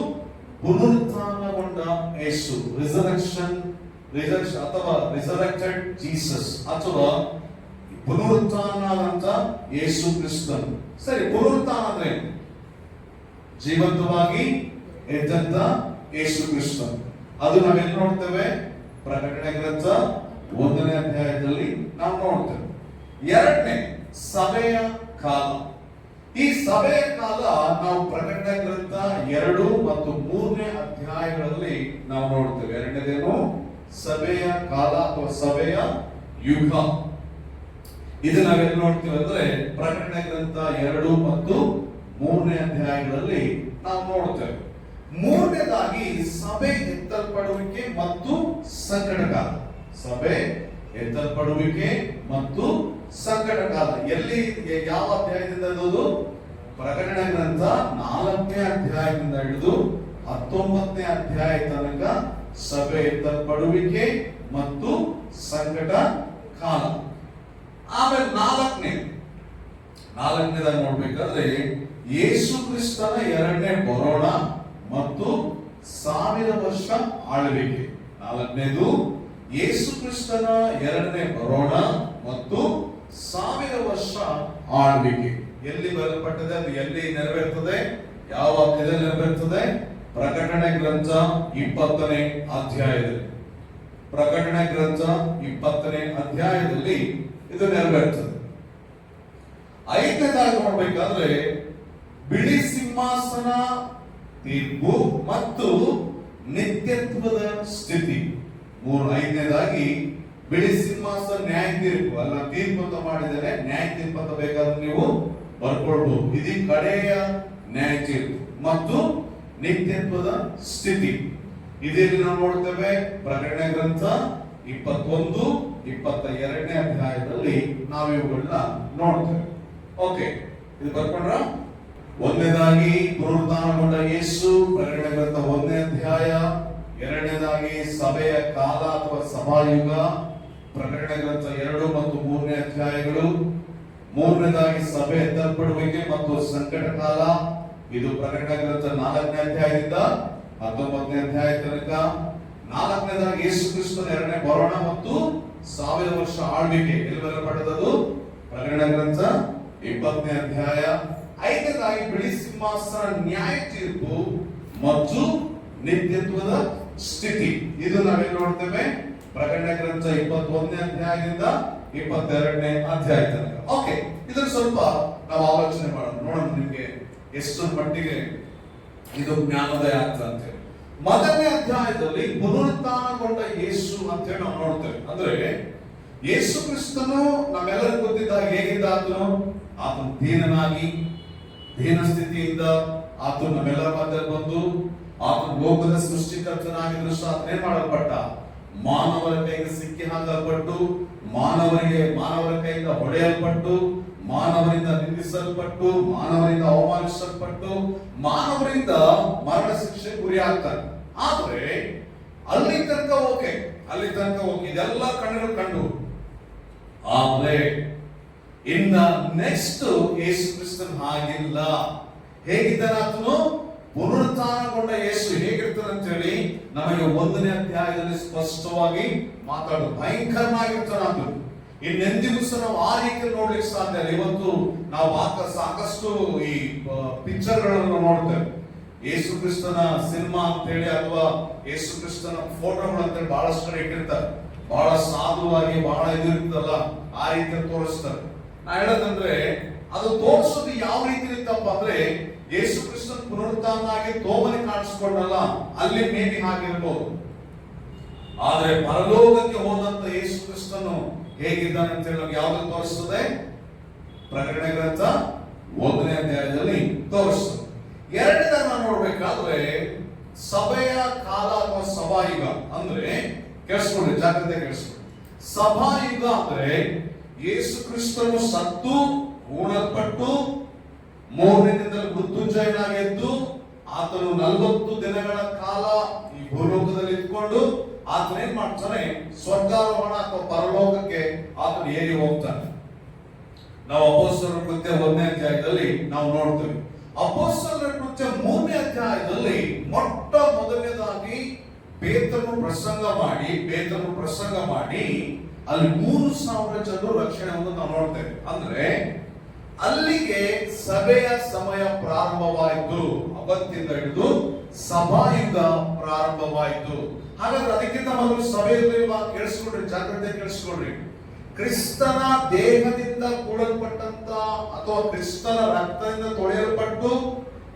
Speaker 1: ಪುನರುತ್ಥಾನಗೊಂಡ ಯೇಸು, ರಿಸರೆಕ್ಷನ್ ಅಥವಾ ರಿಸರೆಕ್ಟೆಡ್ ಜೀಸಸ್ ಅಥವಾ ಪುನರುತ್ಥಾನದಂತ ಯೇಸು ಕ್ರಿಸ್ತನು. ಸರಿ, ಪುನರುತ್ಥಾನ ಅಂದ್ರೆ ಜೀವಂತವಾಗಿ ಎದ್ದಂತ ಯೇಸು ಕ್ರಿಸ್ತನು. ಅದು ನಾವೆಲ್ಲಿ ನೋಡ್ತೇವೆ? ಪ್ರಕಟಣೆ ಗ್ರಂಥ 1ನೇ ಅಧ್ಯಾಯದಲ್ಲಿ ನಾವು ನೋಡ್ತೇವೆ. ಎರಡನೇ ಸಭೆಯ ಕಾಲ. ಈ ಸಭೆಯ ಕಾಲ ನಾವು ಪ್ರಕಟಣೆ ಗ್ರಂಥ 2 ಮತ್ತು 3ನೇ ಅಧ್ಯಾಯಗಳಲ್ಲಿ ನಾವು ನೋಡ್ತೇವೆ. ಎರಡನೇದೇನು? ಸಭೆಯ ಕಾಲ ಅಥವಾ ಸಭೆಯ ಯುಗ. ಇದು ನಾವೆಲ್ಲಿ ನೋಡ್ತೀವಿ ಅಂದ್ರೆ ಪ್ರಕಟಣೆ ಗ್ರಂಥ 2 ಮತ್ತು 3ನೇ ಅಧ್ಯಾಯಗಳಲ್ಲಿ ನಾವು ನೋಡ್ತೇವೆ. ಮೂರನೇದಾಗಿ ಸಭೆ ಎತ್ತಲ್ಪಡುವಿಕೆ ಮತ್ತು ಸಂಕಟ ಕಾಲ. ಸಭೆ ಎತ್ತಲ್ಪಡುವಿಕೆ ಮತ್ತು ಸಂಕಟ ಕಾಲ ಎಲ್ಲಿ, ಯಾವ ಅಧ್ಯಾಯದಿಂದ ಇರೋದು? ಪ್ರಕಟಣೆ ಗ್ರಂಥ 4ನೇ ಅಧ್ಯಾಯದಿಂದ ಹಿಡಿದು 19ನೇ ಅಧ್ಯಾಯ ತನಕ ಸಭೆ ಎತ್ತಲ್ಪಡುವಿಕೆ ಮತ್ತು ಸಂಕಟ ಕಾಲ. ಆಮೇಲೆ ನಾಲ್ಕನೇದಾಗಿ ನೋಡ್ಬೇಕಾದ್ರೆ ಯೇಸು ಕ್ರಿಸ್ತನ 2ನೇ ಬರೋಣ ಮತ್ತು 1000 ವರ್ಷ ಆಳ್ವಿಕೆ. ನಾಲ್ಕನೇದು ಯೇಸು ಕ್ರಿಸ್ತನ 2ನೇ ಬರೋಣ ಮತ್ತು 1000 ವರ್ಷ ಆಳ್ವಿಕೆ. ಎಲ್ಲಿ ಬರೆಯಲ್ಪಟ್ಟಿದೆ, ಅದು ಎಲ್ಲಿ ನೆರವೇರ್ತದೆ, ಯಾವ ವಾಕ್ಯದಲ್ಲಿ ನೆರವೇರ್ತದೆ? ಪ್ರಕಟಣೆ ಗ್ರಂಥ 20ನೇ ಅಧ್ಯಾಯದಲ್ಲಿ. ಪ್ರಕಟಣೆ ಗ್ರಂಥ 20ನೇ ಅಧ್ಯಾಯದಲ್ಲಿ ಇದು ನೆರವೇರ್ತದೆ. 5ನೇದಾಗಿ ನೋಡ್ಬೇಕಾದ್ರೆ ಬಿಳಿ ಸಿಂಹಾಸನ ತೀರ್ಪು ಮತ್ತು ನಿತ್ಯತ್ವದ ಸ್ಥಿತಿ. 5ನೇದಾಗಿ ಬಿಳಿ ಸಿಂಹಾಸನ ನ್ಯಾಯ ತೀರ್ಪು ಅಲ್ಲ, ತೀರ್ಪು ಅಂತ ಮಾಡಿದರೆ ನ್ಯಾಯ ತೀರ್ಪು ಅಂತ ಬೇಕಾದ್ರೆ ನೀವು ಬರ್ಕೊಳ್ಬಹುದು. ಇದು ಕಡೆಯ ನ್ಯಾಯ ತೀರ್ಪು ಮತ್ತು ನಿತ್ಯತ್ವದ ಸ್ಥಿತಿ. ಇದರಲ್ಲಿ ನಾವು ನೋಡ್ತೇವೆ ಪ್ರಕಟಣೆ ಗ್ರಂಥ 21, 22ನೇ ಅಧ್ಯಾಯದಲ್ಲಿ ನಾವು ಇವುಗಳನ್ನ ನೋಡ್ತೇವೆ. ಓಕೆ, ಇದು ಬರ್ಕೊಂಡ್ರ? 1ನೇದಾಗಿ ಪುನರುತ್ಥಾನಗೊಂಡ ಯೇಸು, ಪ್ರಕಟಣೆ ಗ್ರಂಥ 1ನೇ ಅಧ್ಯಾಯ. 2ನೇದಾಗಿ ಸಭೆಯ ಕಾಲ ಅಥವಾ ಸಭಾಯುಗ, ಪ್ರಕಟಣೆ ಗ್ರಂಥ 2 ಮತ್ತು 3ನೇ ಅಧ್ಯಾಯಗಳು. 3ನೇದಾಗಿ ಸಭೆ ಎತ್ತಲ್ಪಡುವಿಕೆ ಮತ್ತು ಸಂಕಟ ಕಾಲ, ಇದು ಪ್ರಕಟಣೆ ಗ್ರಂಥ 4ನೇ ಅಧ್ಯಾಯದಿಂದ 19ನೇ ಅಧ್ಯಾಯ ತನಕ. 4ನೇದಾಗಿ ಯೇಸು ಕ್ರಿಸ್ತನ 2ನೇ ಬರೋಣ ಮತ್ತು 1000 ವರ್ಷ ಆಳ್ವಿಕೆ, ಎಲ್ಲಿ ಬರೆಯಲ್ಪಟ್ಟದ್ದು? ಪ್ರಕಟಣೆ ಗ್ರಂಥ 20ನೇ ಅಧ್ಯಾಯ. 5ನೇದಾಗಿ ಬಿಳಿ ಸಿಂಹಾಸನ ನ್ಯಾಯ ತೀರ್ಪು ಮತ್ತು ನಿತ್ಯತ್ವದ ಸ್ಥಿತಿ. ಇದು ನಾವೇನ್ ನೋಡ್ತೇವೆ ಪ್ರಕಟಣೆ ಗ್ರಂಥ 21ನೇ ಅಧ್ಯಾಯದಿಂದ 22ನೇ ಅಧ್ಯಾಯ ತನಕ. ಓಕೆ, ಇದನ್ನ ಸ್ವಲ್ಪ ನಾವು ಆಲೋಚನೆ ಮಾಡೋಣ, ನೋಡೋಣ ನಿಮ್ಗೆ ಎಷ್ಟು ಮಟ್ಟಿಗೆ ಇದು ಜ್ಞಾನೋದಯ ಆಗ್ತದೆ ಅಂತ ಹೇಳಿ. 1ನೇ ಅಧ್ಯಾಯದಲ್ಲಿ ಪುನರುತ್ಥಾನಗೊಂಡ ಯೇಸು ಅಂತ ಹೇಳಿ ನಾವು ನೋಡ್ತೇವೆ. ಅಂದ್ರೆ ಯೇಸು ಕ್ರಿಸ್ತನು ನಮ್ಮೆಲ್ಲರಿಗೂ ಗೊತ್ತಿದ್ದಾಗ ಹೇಗಿದ್ದ ಆತನು ದೀನನಾಗಿ, ದೀನ ಸ್ಥಿತಿಯಿಂದ ಆತನು ನಮ್ಮೆಲ್ಲರ ಮಧ್ಯದಲ್ಲಿ ಬಂದು ಆತನು ಲೋಕದ ಸೃಷ್ಟಿಕರ್ತನಾಗಿದ್ರು ಸಹ ಆತನೇನ್ ಮಾಡಲ್ಪಟ್ಟ? ಮಾನವರ ಕೈಗೆ ಸಿಕ್ಕಿ ಹಾಕಲ್ಪಟ್ಟು, ಮಾನವರ ಕೈಯಿಂದ ಹೊಡೆಯಲ್ಪಟ್ಟು, ಮಾನವರಿಂದ ನಿಂದಿಸಲ್ಪಟ್ಟು, ಮಾನವರಿಂದ ಅವಮಾನಿಸಲ್ಪಟ್ಟು, ಮಾನವರಿಂದ ಮರಣ ಶಿಕ್ಷೆ ಗುರಿ ಆಗ್ತಾರೆ. ಆದ್ರೆ ಅಲ್ಲಿ ತನಕ ಓಕೆ, ಇದೆಲ್ಲ ಕಣ್ಣುಗಳು ಕಂಡು. ಆದ್ರೆ ಇನ್ನ ನೆಕ್ಸ್ಟ್ ಯೇಸು ಕ್ರಿಸ್ತನ್ ಹಾಗಿಲ್ಲ. ಹೇಗಿದ್ದಾನೆ ಆತನು? ಪುನರುತ್ಥಾನಗೊಂಡ ಯೇಸು ಹೇಗಿರ್ತಾನೆ ಅಂತ ಹೇಳಿ ನಮಗೆ 1ನೇ ಅಧ್ಯಾಯದಲ್ಲಿ ಸ್ಪಷ್ಟವಾಗಿ ಮಾತಾಡೋದು. ಭಯಂಕರವಾಗಿರ್ತಾನೆ ಆತನು. ಇನ್ನೆಂದಿಗೂ ಸಹ ನಾವು ಆ ರೀತಿ ನೋಡ್ಲಿಕ್ಕೆ ಸಾಧ್ಯ ಇಲ್ಲ. ಇವತ್ತು ನಾವು ಸಾಕಷ್ಟು ಈ ಪಿಕ್ಚರ್ಗಳನ್ನು ನೋಡ್ತೇವೆ. ಯೇಸು ಕ್ರಿಸ್ತನ ಸಿನಿಮಾ ಅಂತ ಹೇಳಿ ಅಥವಾ ಯೇಸು ಕ್ರಿಸ್ತನ ಫೋಟೋಗಳು ಅಂತೇಳಿ ಬಹಳಷ್ಟು ಕಡೆ ಇಟ್ಟಿರ್ತಾರೆ. ಬಹಳ ಸಾಧುವಾಗಿ, ಬಹಳ ಇದಿರ್ತಲ್ಲ, ಆ ರೀತಿ ತೋರಿಸ್ತಾರೆ. ನಾ ಹೇಳೋದಂದ್ರೆ ಅದು ತೋರಿಸೋದು ಯಾವ ರೀತಿ ಇತ್ತಪ್ಪ ಅಂದ್ರೆ, ಯೇಸು ಕ್ರಿಸ್ತನ ಪುನರುತ್ಥಾನ ಆಗಿ ತೋಮನೆ ಕಾಣಿಸ್ಕೊಂಡಲ್ಲ, ಅಲ್ಲಿ ಮೇಬಿ ಹಾಗಿರ್ಬೋದು. ಆದ್ರೆ ಪರಲೋಕಕ್ಕೆ ಹೋದಂತ ಯೇಸು ಕ್ರಿಸ್ತನು ಹೇಗಿದ್ದಾನೆ ಅಂತ ಹೇಳಿ ನಮ್ಗೆ ಯಾವ್ದು ತೋರಿಸ್ತದೆ? ಪ್ರಕಟಣೆ ಗ್ರಂಥ 1ನೇ ಅಧ್ಯಾಯದಲ್ಲಿ ತೋರಿಸ್ತದೆ. 2ನೇದಾಗಿ ನಾವು ನೋಡ್ಬೇಕಾದ್ರೆ ಸಭೆಯ ಕಾಲ ಅಥವಾ ಸಭಾಯುಗ ಅಂದ್ರೆ, ಕೇಳಿಸ್ಕೊಳ್ಳಿ, ಜಾಗ್ರತೆ ಕೇಳಿಸ್ಕೊಳ್ಳಿ. ಸಭಾಯುಗ ಅಂದ್ರೆ ಯೇಸು ಕ್ರಿಸ್ತನು ಸತ್ತು ಹೂಣಲ್ಪಟ್ಟು 3ನೇ ದಿನದಲ್ಲಿ ಮೃತ್ಯುಂಜಯನಾಗಿ ಎದ್ದು ಆತನು 40 ದಿನಗಳ ಕಾಲ ಈ ಭೂಲೋಕದಲ್ಲಿ ಇದ್ಕೊಂಡು ಆತನ ಏನ್ ಮಾಡ್ತಾನೆ? ಸ್ವರ್ಗಾರೋಹಣ ಅಥವಾ ಪರಲೋಕಕ್ಕೆ ಆತನು ಏರಿ ಹೋಗ್ತಾನೆ. ನಾವು ಅಪೊಸ್ತಲರ ಕೃತ್ಯ 1ನೇ ಅಧ್ಯಾಯದಲ್ಲಿ ನಾವು ನೋಡ್ತೇವೆ. ಅಪೊಸ್ತಲರ ಕೃತ್ಯ 3ನೇ ಅಧ್ಯಾಯದಲ್ಲಿ ಮೊಟ್ಟ ಮೊದಲನೇದಾಗಿ ಪೇತ್ರನು ಪ್ರಸಂಗ ಮಾಡಿ ಅಲ್ಲಿ 3,000 ಜನರು ರಕ್ಷಣೆಯನ್ನು ನಾವು ನೋಡ್ತೇವೆ. ಅಂದ್ರೆ ಅಲ್ಲಿಗೆ ಸಭೆಯ ಸಮಯ ಪ್ರಾರಂಭವಾಯಿತು. ಅವತ್ತಿಂದ ಹಿಡಿದು ಸಭಾಯುಗ ಪ್ರಾರಂಭವಾಯಿತು. ಹಾಗಾದ್ರೆ ಅದಕ್ಕಿಂತ ಮೊದಲು ಸಭೆಯಲ್ಲಿ ಕೇಳಿಸ್ಕೊಳ್ರಿ, ಜಾಗ್ರತೆ ಕೇಳಿಸ್ಕೊಳ್ರಿ. ಕ್ರಿಸ್ತನ ದೇಹದಿಂದ ಕೂಡಲ್ಪಟ್ಟಂತ ಅಥವಾ ಕ್ರಿಸ್ತನ ರಕ್ತದಿಂದ ತೊಳೆಯಲ್ಪಟ್ಟು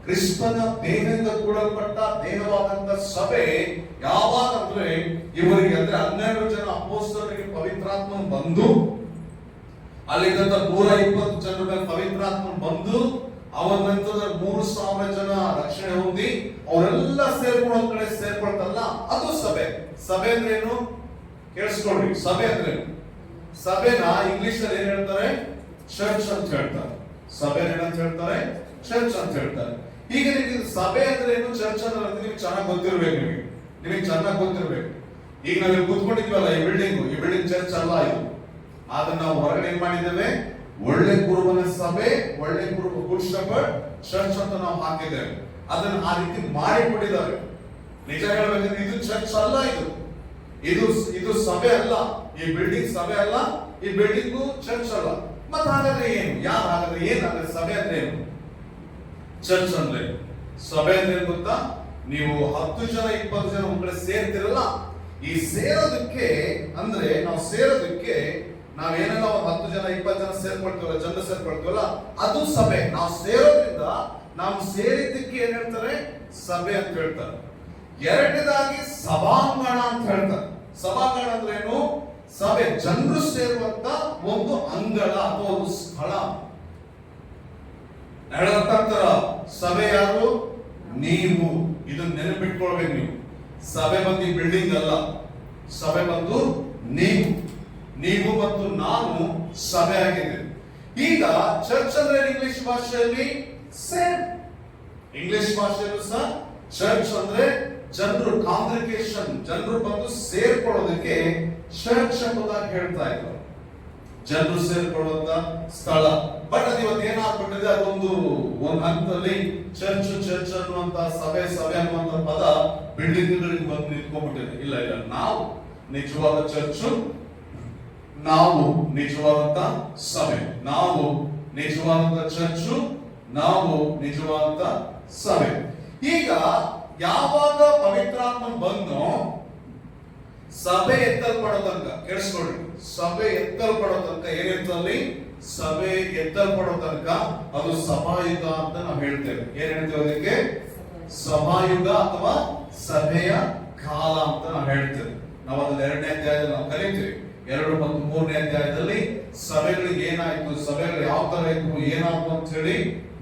Speaker 1: ಕ್ರಿಸ್ತನ ದೇಹದಿಂದ ಕೂಡಲ್ಪಟ್ಟ ದೇಹವಾದಂತ ಸಭೆ ಯಾವಾಗ ಅಂದ್ರೆ ಇವರಿಗೆ ಅಂದ್ರೆ 12 ಜನ ಅಪೊಸ್ತಲರಿಗೆ ಪವಿತ್ರಾತ್ಮ ಬಂದು, ಅಲ್ಲಿದ್ದಂತ 120 ಜನರ ಮೇಲೆ ಪವಿತ್ರಾತ್ಮ ಬಂದು, ಅವರ ನಂತರ 3,000 ಜನ ರಕ್ಷಣೆ ಹೊಂದಿ ಅವರೆಲ್ಲ ಸೇರ್ಕೊಂಡು ಒಂದ್ ಕಡೆ ಸೇರ್ಕೊಳ್ತಲ್ಲ, ಅದು ಸಭೆ. ಸಭೆ ಅಂದ್ರೆ ಏನು ಕೇಳಿಸ್ಕೊಳ್ರಿ. ಸಭೆ ಅಂದ್ರೆ ಸಭೆನ ಇಂಗ್ಲಿಷ್ ಅಲ್ಲಿ ಏನ್ ಹೇಳ್ತಾರೆ? ಚರ್ಚ್ ಅಂತ ಹೇಳ್ತಾರೆ. ಸಭೆ ಏನಂತ ಹೇಳ್ತಾರೆ? ಚರ್ಚ್ ಅಂತ ಹೇಳ್ತಾರೆ. ಈಗ ನಿಮಗೆ ಸಭೆ ಅಂದ್ರೆ ಏನು, ಚರ್ಚ್ ಅಂದ್ರೆ ನಿಮಗೆ ಚೆನ್ನಾಗಿ ಗೊತ್ತಿರ್ಬೇಕು. ನಿಮಗೆ ಚೆನ್ನಾಗಿ ಗೊತ್ತಿರ್ಬೇಕು. ಈಗ ನಾವು ಕೂತ್ಕೊಂಡಿದ್ವಲ್ಲ, ಈ ಬಿಲ್ಡಿಂಗ್ ಚರ್ಚ್ ಅಲ್ಲ ಇದು. ಅದನ್ನ ನಾವು ಹೊರಗಡೆ ಏನ್ ಮಾಡಿದ್ದೇವೆ? ಒಳ್ಳೆ ಕುರುಬನ ಸಭೆ, ಒಳ್ಳೆ ಕುರುಬ ಗುಡ್ ಶೆಪರ್ಡ್ ಚರ್ಚ್ ಅಂತ ನಾವು ಹಾಕಿದ್ದೇವೆ. ಅದನ್ನ ಆ ರೀತಿ ಮಾಡಿಬಿಟ್ಟಿದ್ದಾರೆ. ನಿಜ ಹೇಳ್ಬೇಕಂದ್ರೆ ಇದು ಚರ್ಚ್ ಅಲ್ಲ, ಇದು ಸಭೆ ಅಲ್ಲ. ಈ ಬಿಲ್ಡಿಂಗ್ ಸಭೆ ಅಲ್ಲ, ಈ ಬಿಲ್ಡಿಂಗು ಚರ್ಚ್ ಅಲ್ಲ. ಮತ್ತೆ ಹಾಗಾದ್ರೆ ಏನು? ಯಾರು ಹಾಗಾದ್ರೆ ಏನಾದ್ರೆ ಸಭೆ ಅಂದ್ರೆ ಏನು? ಚರ್ಚ್ ಅಂದ್ರೆ ಸಭೆ ಅಂದ್ರೆ ಏನು ಗೊತ್ತಾ? ನೀವು 10 ಜನ 20 ಜನ ಒಂದ್ ಕಡೆ ಸೇರ್ತಿರಲ್ಲ, ಈ ಸೇರೋದಕ್ಕೆ ಅಂದ್ರೆ ನಾವು ಸೇರೋದಕ್ಕೆ ನಾವೇನೆಲ್ಲ ಒಂದು 10 ಜನ 20 ಜನ ಸೇರ್ಕೊಳ್ತೀವಲ್ಲ, ಜನರು ಸೇರ್ಕೊಳ್ತೀವಲ್ಲ, ಅದು ಸಭೆ. ನಾವು ಸೇರೋದ್ರಿಂದ ನಾವು ಸೇರಿದ್ದಕ್ಕೆ ಏನ್ ಹೇಳ್ತಾರೆ? ಸಭೆ ಅಂತ ಹೇಳ್ತಾರೆ. ಎರಡನೇದಾಗಿ ಸಭಾಂಗಣ ಅಂತ ಹೇಳ್ತಾರೆ. ಸಭಾಂಗಣ ಅಂದ್ರೆ ಏನು? ಸಭೆ ಜನರು ಸೇರುವಂತ ಒಂದು ಅಂಗಳ ಅಥವಾ ಒಂದು ಸ್ಥಳ. ಹೇಳೋದಂತರ ಸಭೆ ಯಾರು? ನೀವು. ಇದನ್ನ ನೆನಪಿಟ್ಕೊಳ್ಬೇಕು ನೀವು. ಸಭೆ ಬಂದು ಬಿಲ್ಡಿಂಗ್ ಅಲ್ಲ, ಸಭೆ ಬಂದು ನೀವು ಮತ್ತು ನಾನು ಸಭೆ ಆಗಿದೆ. ಈಗ ಚರ್ಚ್ ಅಂದ್ರೆ ಇಂಗ್ಲಿಷ್ ಭಾಷೆಯಲ್ಲಿ ಸೇಮ್, ಇಂಗ್ಲಿಷ್ ಭಾಷೆಯಲ್ಲೂ ಸಹ ಚರ್ಚ್ ಅಂದ್ರೆ ಜನರು, ಕಾಂಗ್ರಿಗೇಷನ್, ಜನರು ಬಂದು ಸೇರ್ಕೊಳ್ಳೋದಕ್ಕೆ ಚರ್ಚ್ ಎಂಬುದಾಗಿ ಹೇಳ್ತಾ ಇದ್ರು. ಜನರು ಸೇರ್ಕೊಳ್ಳುವಂತ ಸ್ಥಳ. ಬಟ್ ಅದು ಇವತ್ತು ಏನಾಗ್ಬಿಟ್ಟಿದೆ, ಅದೊಂದು ಹಂತದಲ್ಲಿ ಚರ್ಚ್ ಅನ್ನುವಂತ ಸಭೆ ಅನ್ನುವಂತ ಪದ ಬಿಲ್ಡಿಂಗ್ಗಳಿಗೆ ಬಂದು ನಿಂತ್ಕೊಂಡ್ಬಿಟ್ಟಿದೆ. ಇಲ್ಲ, ನಾವು ನಿಜವಾದ ಚರ್ಚು, ನಾವು ನಿಜವಾದಂತ ಸಭೆ, ನಾವು ನಿಜವಾದಂತ ಚರ್ಚು, ನಾವು ನಿಜವಾದಂತ ಸಭೆ. ಈಗ ಯಾವಾಗ ಪವಿತ್ರಾತ್ಮ ಬಂದು ಸಭೆ ಎತ್ತಲ್ಪಡೋ ತನಕ, ಕೇಳಿಸ್ಕೊಳ್ಳಿ, ಸಭೆ ಎತ್ತಲ್ಪಡೋ ತನಕ ಏನಿರ್ತಲ್ಲಿ? ಸಭೆ ಎತ್ತಲ್ಪಡೋ ತನಕ ಅದು ಸಭಾಯುಗ ಅಂತ ನಾವು ಹೇಳ್ತೇವೆ. ಏನ್ ಹೇಳ್ತೇವೆ ಅದಕ್ಕೆ? ಸಭಾಯುಗ ಅಥವಾ ಸಭೆಯ ಕಾಲ ಅಂತ ನಾವು ಹೇಳ್ತೇವೆ. ನಾವು ಅದ್ರಲ್ಲಿ 2ನೇ ಅಧ್ಯಾಯದಲ್ಲಿ ನಾವು ಕಲಿತೀವಿ. 2 ಮತ್ತು 3ನೇ ಅಧ್ಯಾಯದಲ್ಲಿ ಸಭೆಗಳಿಗೆ ಏನಾಯ್ತು, ಸಭೆಗಳು ಯಾವ ತರ ಇತ್ತು, ಏನಾಯ್ತು ಅಂತ ಹೇಳಿ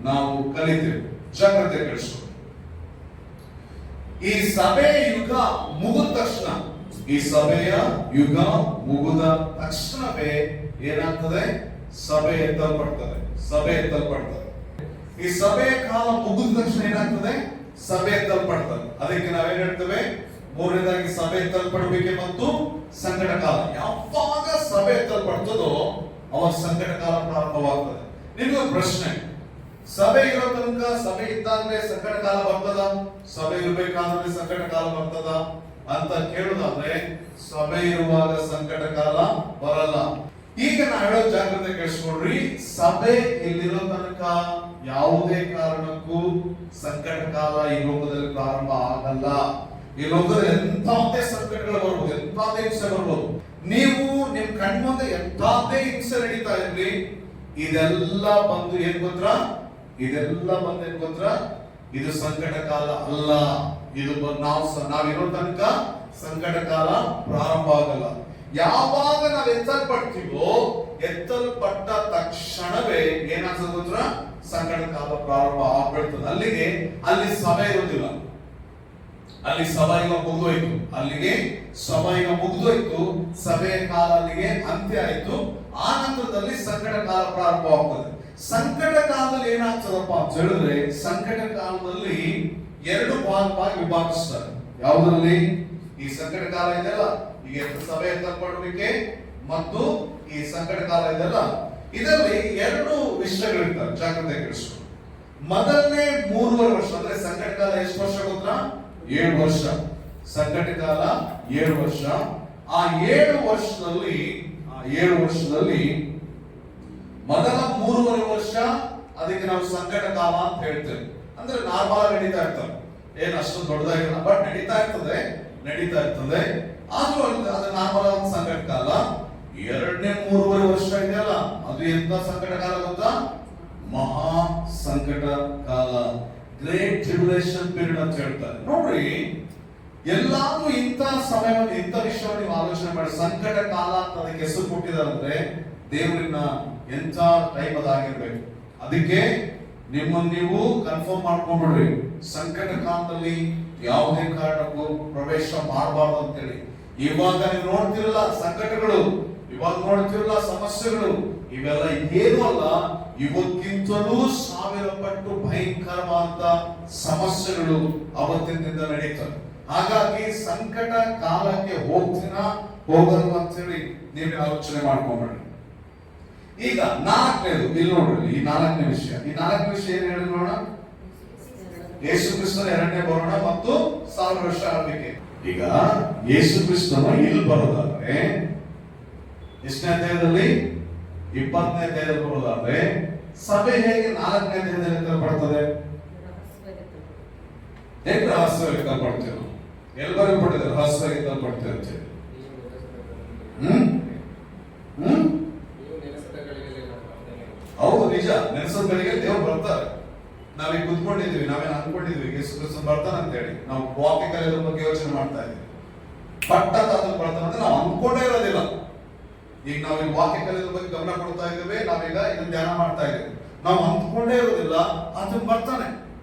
Speaker 1: ನಾವು ಕಲಿತೀವಿ. ಜಾಗ್ರತೆ ಕೇಳಿಸ್ಕೊಳ್ಳಿ. ಈ ಸಭೆಯ ಯುಗ ಮುಗಿದ ತಕ್ಷಣ, ಈ ಸಭೆಯ ಯುಗ ಮುಗಿದ ತಕ್ಷಣವೇ ಏನಾಗ್ತದೆ? ಸಭೆ ಎತ್ತಲ್ಪಡ್ತದೆ. ಸಭೆ ಎತ್ತಲ್ಪಡ್ತದೆ. ಈ ಸಭೆಯ ಕಾಲ ಮುಗಿದ ತಕ್ಷಣ ಏನಾಗ್ತದೆ? ಸಭೆ ಎತ್ತಲ್ಪಡ್ತದೆ. ಅದಕ್ಕೆ ನಾವೇನ್ ಹೇಳ್ತೇವೆ? 3ನೇದಾಗಿ ಸಭೆ ಎತ್ತಲ್ಪಡಬೇಕೆ ಮತ್ತು ಸಂಕಟ ಕಾಲ. ಯಾವಾಗ ಸಭೆ ಎತ್ತಲ್ಪಡ್ತದೋ ಅವಾಗ ಸಂಕಟ ಕಾಲ ಪ್ರಾರಂಭವಾಗ್ತದೆ. ನಿಮಗೆ ಪ್ರಶ್ನೆ, ಸಭೆ ಇರೋ ತನಕ, ಸಭೆ ಇದ್ದಾಗಲೇ ಸಂಕಟ ಕಾಲ ಬರ್ತದ? ಸಭೆ ಇರಬೇಕಾದ್ರೆ ಸಂಕಟ ಕಾಲ ಬರ್ತದ ಅಂತ ಕೇಳುದಾದ್ರೆ, ಸಭೆ ಇರುವಾಗ ಸಂಕಟ ಕಾಲ ಬರಲ್ಲ. ಈಗ ನಾವು ಹೇಳೋ ಜಾಗ್ರತೆ ಕೇಳಿಸ್ಕೊಳ್ರಿ. ಸಭೆ ಇಲ್ಲಿರೋ ತನಕ ಯಾವುದೇ ಕಾರಣಕ್ಕೂ ಸಂಕಟ ಕಾಲ ಈ ಲೋಕದಲ್ಲಿ ಪ್ರಾರಂಭ ಆಗಲ್ಲ. ಈ ಲೋಕದಲ್ಲಿ ಎಂತಾದೇ ಸಂಕಟಗಳು ಬರ್ಬೋದು, ಎಂತಾದೇ ಹಿಂಸೆ ಬರ್ಬೋದು. ನೀವು ನಿಮ್ ಕಣ್ಮುಂದೆ ಎಂತಾದೇ ಹಿಂಸೆ ನಡೀತಾ ಇರ್ಲಿ, ಇದೆಲ್ಲ ಬಂದು ಏನ್ ಗೊತ್ತಾ? ಇದೆಲ್ಲ ಬಂದು ಏನ್ ಗೊತ್ತಾ? ಇದು ಸಂಕಟ ಕಾಲ ಅಲ್ಲ. ಇದು ನಾವಿರೋ ತನಕ ಸಂಕಟ ಕಾಲ ಪ್ರಾರಂಭ ಆಗಲ್ಲ. ಯಾವಾಗ ನಾವು ಎತ್ತಲ್ಪಡ್ತೀವೋ, ಎತ್ತಲ್ಪಟ್ಟ ತಕ್ಷಣವೇ ಏನಾಗ್ತದೆ ಗೊತ್ತಾ? ಸಂಕಟ ಕಾಲ ಪ್ರಾರಂಭ ಆಗ್ಬಿಡ್ತದೆ. ಅಲ್ಲಿ ಸಭೆ ಇರೋದಿಲ್ಲ, ಅಲ್ಲಿ ಸಭೆಯ ಮುಗಿದೋಯ್ತು. ಅಲ್ಲಿಗೆ ಸಭೆಯ ಮುಗಿದೋಯ್ತು. ಸಭೆಯ ಕಾಲ ಅಲ್ಲಿಗೆ ಅಂತ್ಯ ಆಯ್ತು. ಆ ನಂತರದಲ್ಲಿ ಸಂಕಟ ಕಾಲ ಪ್ರಾರಂಭವಾಗ್ತದೆ. ಸಂಕಟ ಕಾಲದಲ್ಲಿ ಏನಾಗ್ತದಪ್ಪ ಅಂತ ಹೇಳಿದ್ರೆ, ಸಂಕಟ ಕಾಲದಲ್ಲಿ 2 ಭಾಗವಾಗಿ ವಿಭಾಗಿಸ್ತಾರೆ. ಯಾವುದರಲ್ಲಿ? ಈ ಸಂಕಟ ಕಾಲ ಇದೆಲ್ಲ, ಈಗ ಸಭೆ ಎತ್ತಲ್ಪಡಲಿಕ್ಕೆ ಮತ್ತು ಈ ಸಂಕಟ ಕಾಲ ಇದೆಲ್ಲ, ಇದರಲ್ಲಿ 2 ವಿಷಯಗಳಿರ್ತವೆ. ಜಾಗ್ರತೆ ಕೇಳಿಸ್ಕೊಂಡು. ಮೊದಲನೇ 3.5 ವರ್ಷ ಅಂದ್ರೆ ಸಂಕಟ ಕಾಲ ಎಷ್ಟು ವರ್ಷ ಗೊತ್ತಾ? 7 ವರ್ಷ. ಸಂಕಟ ಕಾಲ 7 ವರ್ಷ. ಆ 7 ವರ್ಷದಲ್ಲಿ ಮೊದಲ 3.5 ವರ್ಷ ಅದಕ್ಕೆ ನಾವು ಸಂಕಟ ಕಾಲ ಅಂತ ಹೇಳ್ತೇವೆ. ಅಂದ್ರೆ ನಾರ್ಮಲ್ ನಡೀತಾ ಇರ್ತವೆ, ಏನ್ ಅಷ್ಟು ದೊಡ್ಡದಾಗಿಲ್ಲ, ಬಟ್ ನಡೀತಾ ಇರ್ತದೆ. ಆದ್ರೂ ಅದು ನಾರ್ಮಲ್ ಆದ ಸಂಕಟ ಕಾಲ. 2ನೇ 3.5 ವರ್ಷ ಇದೆಯಲ್ಲ, ಅದು ಎಂತ ಸಂಕಟ ಕಾಲ ಗೊತ್ತಾ? ಮಹಾ ಸಂಕಟ ಕಾಲ, ಗ್ರೇಟ್ ಟ್ರಿಬ್ಯುಲೇಷನ್ ಪೀರಿಯಡ್ ಅಂತ ಹೇಳ್ತಾರೆ. ನೋಡ್ರಿ, ಎಲ್ಲಾದ್ರೂ ಇಂಥ ಸಮಯವನ್ನು, ಇಂಥ ವಿಷಯವನ್ನು ನೀವು ಆಲೋಚನೆ ಮಾಡಿ. ಸಂಕಟ ಕಾಲ ಅಂತ ಅದಕ್ಕೆ ಹೆಸರು ಕೊಟ್ಟಿದ್ದಾರೆ ಅಂದ್ರೆ ದೇವರಿನ ಎಂಥ ಟೈಮ್ ಅದಾಗಿರ್ಬೇಕು. ಅದಕ್ಕೆ ನಿಮ್ಮನ್ನು ನೀವು ಕನ್ಫರ್ಮ್ ಮಾಡ್ಕೊಂಡ್ಬಿಡ್ರಿ, ಸಂಕಟ ಕಾಲದಲ್ಲಿ ಯಾವುದೇ ಕಾರಣಕ್ಕೂ ಪ್ರವೇಶ ಮಾಡಬಾರ್ದು ಅಂತೇಳಿ. ಇವಾಗ ನೀವು ನೋಡ್ತಿರಲ್ಲ ಸಂಕಟಗಳು, ಇವಾಗ ನೋಡ್ತಿರಲ್ಲ ಸಮಸ್ಯೆಗಳು, ಇವೆಲ್ಲ ಏನು ಅಲ್ಲ, ಇವಕ್ಕಿಂತಲೂ 1000 ಪಟ್ಟು ಭಯಂಕರವಾದ ಸಮಸ್ಯೆಗಳು ಅವತ್ತಿನಿಂದ ನಡೀತವೆ. ಹಾಗಾಗಿ ಸಂಕಟ ಕಾಲಕ್ಕೆ ಹೋಗಲ್ಲ ಅಂತ ಹೇಳಿ ನೀವು ಆಲೋಚನೆ ಮಾಡ್ಕೊಂಡ್ಬಿಡ್ರಿ. ಈಗ 4ನೇದು ಇಲ್ಲಿ ನೋಡ್ರಿ, ಈ 4ನೇ ವಿಷಯ. ಈ 4ನೇ ವಿಷಯ ಏನ್ ಹೇಳಿ ನೋಡೋಣ? ಯೇಸು ಕ್ರಿಸ್ತನ 2ನೇ ಬರೋಣ ಮತ್ತು 1000 ವರ್ಷ ಆಳ್ವಿಕೆ. ಈಗ ಯೇಸು ಕ್ರಿಸ್ತನು ಇಲ್ಲಿ ಬರೋದಾದ್ರೆ ಎಷ್ಟನೇ ಅಧ್ಯಾಯದಲ್ಲಿ? 20ನೇ ಅಧ್ಯಾಯದಲ್ಲಿ ಬರೋದಾದ್ರೆ ಸಭೆ ಹೇಗೆ 4ನೇ ಅಧ್ಯಾಯದಲ್ಲಿ ಎತ್ತಲ್ಪಡ್ತದೆ? ಹೇಗೆ ರಹಸ್ಯವಾಗಿ ಎತ್ತಲ್ಪಡ್ತೀವಿ ನಾವು? ಎಲ್ಲರಿಗೂ ಪಟ್ಟಿದ್ದಾರೆ ರಹಸ್ಯವಾಗಿ ಎತ್ತಲ್ಪಡ್ತೀವಿ ಅಂತ ಹೇಳಿ. ಹೌದು, ನಿಜ. ನೆನೆಸೋಗಳಿಗೆ ದೇವ್ರು ಬರ್ತಾರೆ. ನಾವೀಗ ಕುತ್ಕೊಂಡಿದ್ವಿ, ನಾವೇನು ಅನ್ಕೊಂಡಿದ್ವಿ ಯೇಸು ಕ್ರಿಸ್ತ ಬರ್ತಾನೆ ಅಂತ ಹೇಳಿ. ನಾವು ವಾಕ್ಯ ಕಲಿಯೋದ್ರ ಬಗ್ಗೆ ಯೋಚನೆ ಮಾಡ್ತಾ ಇದ್ವಿ. ಪಟ್ಟದ ಅದನ್ನು ಬರ್ತಾನೆ ಅಂದ್ರೆ ನಾವು ಅನ್ಕೊಂಡೇ ಇರೋದಿಲ್ಲ. ಈಗ ನಾವು ಈ ವಾಕ್ಯ ಕಲಿಯೋದ್ರ ಬಗ್ಗೆ ಗಮನ ಕೊಡ್ತಾ ಇದ್ದೇವೆ, ನಾವೀಗ ಇದನ್ನ ಧ್ಯಾನ ಮಾಡ್ತಾ ಇದ್ದೇವೆ. ನಾವು ಅಂದ್ಕೊಂಡೇ ಇರೋದಿಲ್ಲ, ಅದನ್ನ ಬರ್ತಾನೆ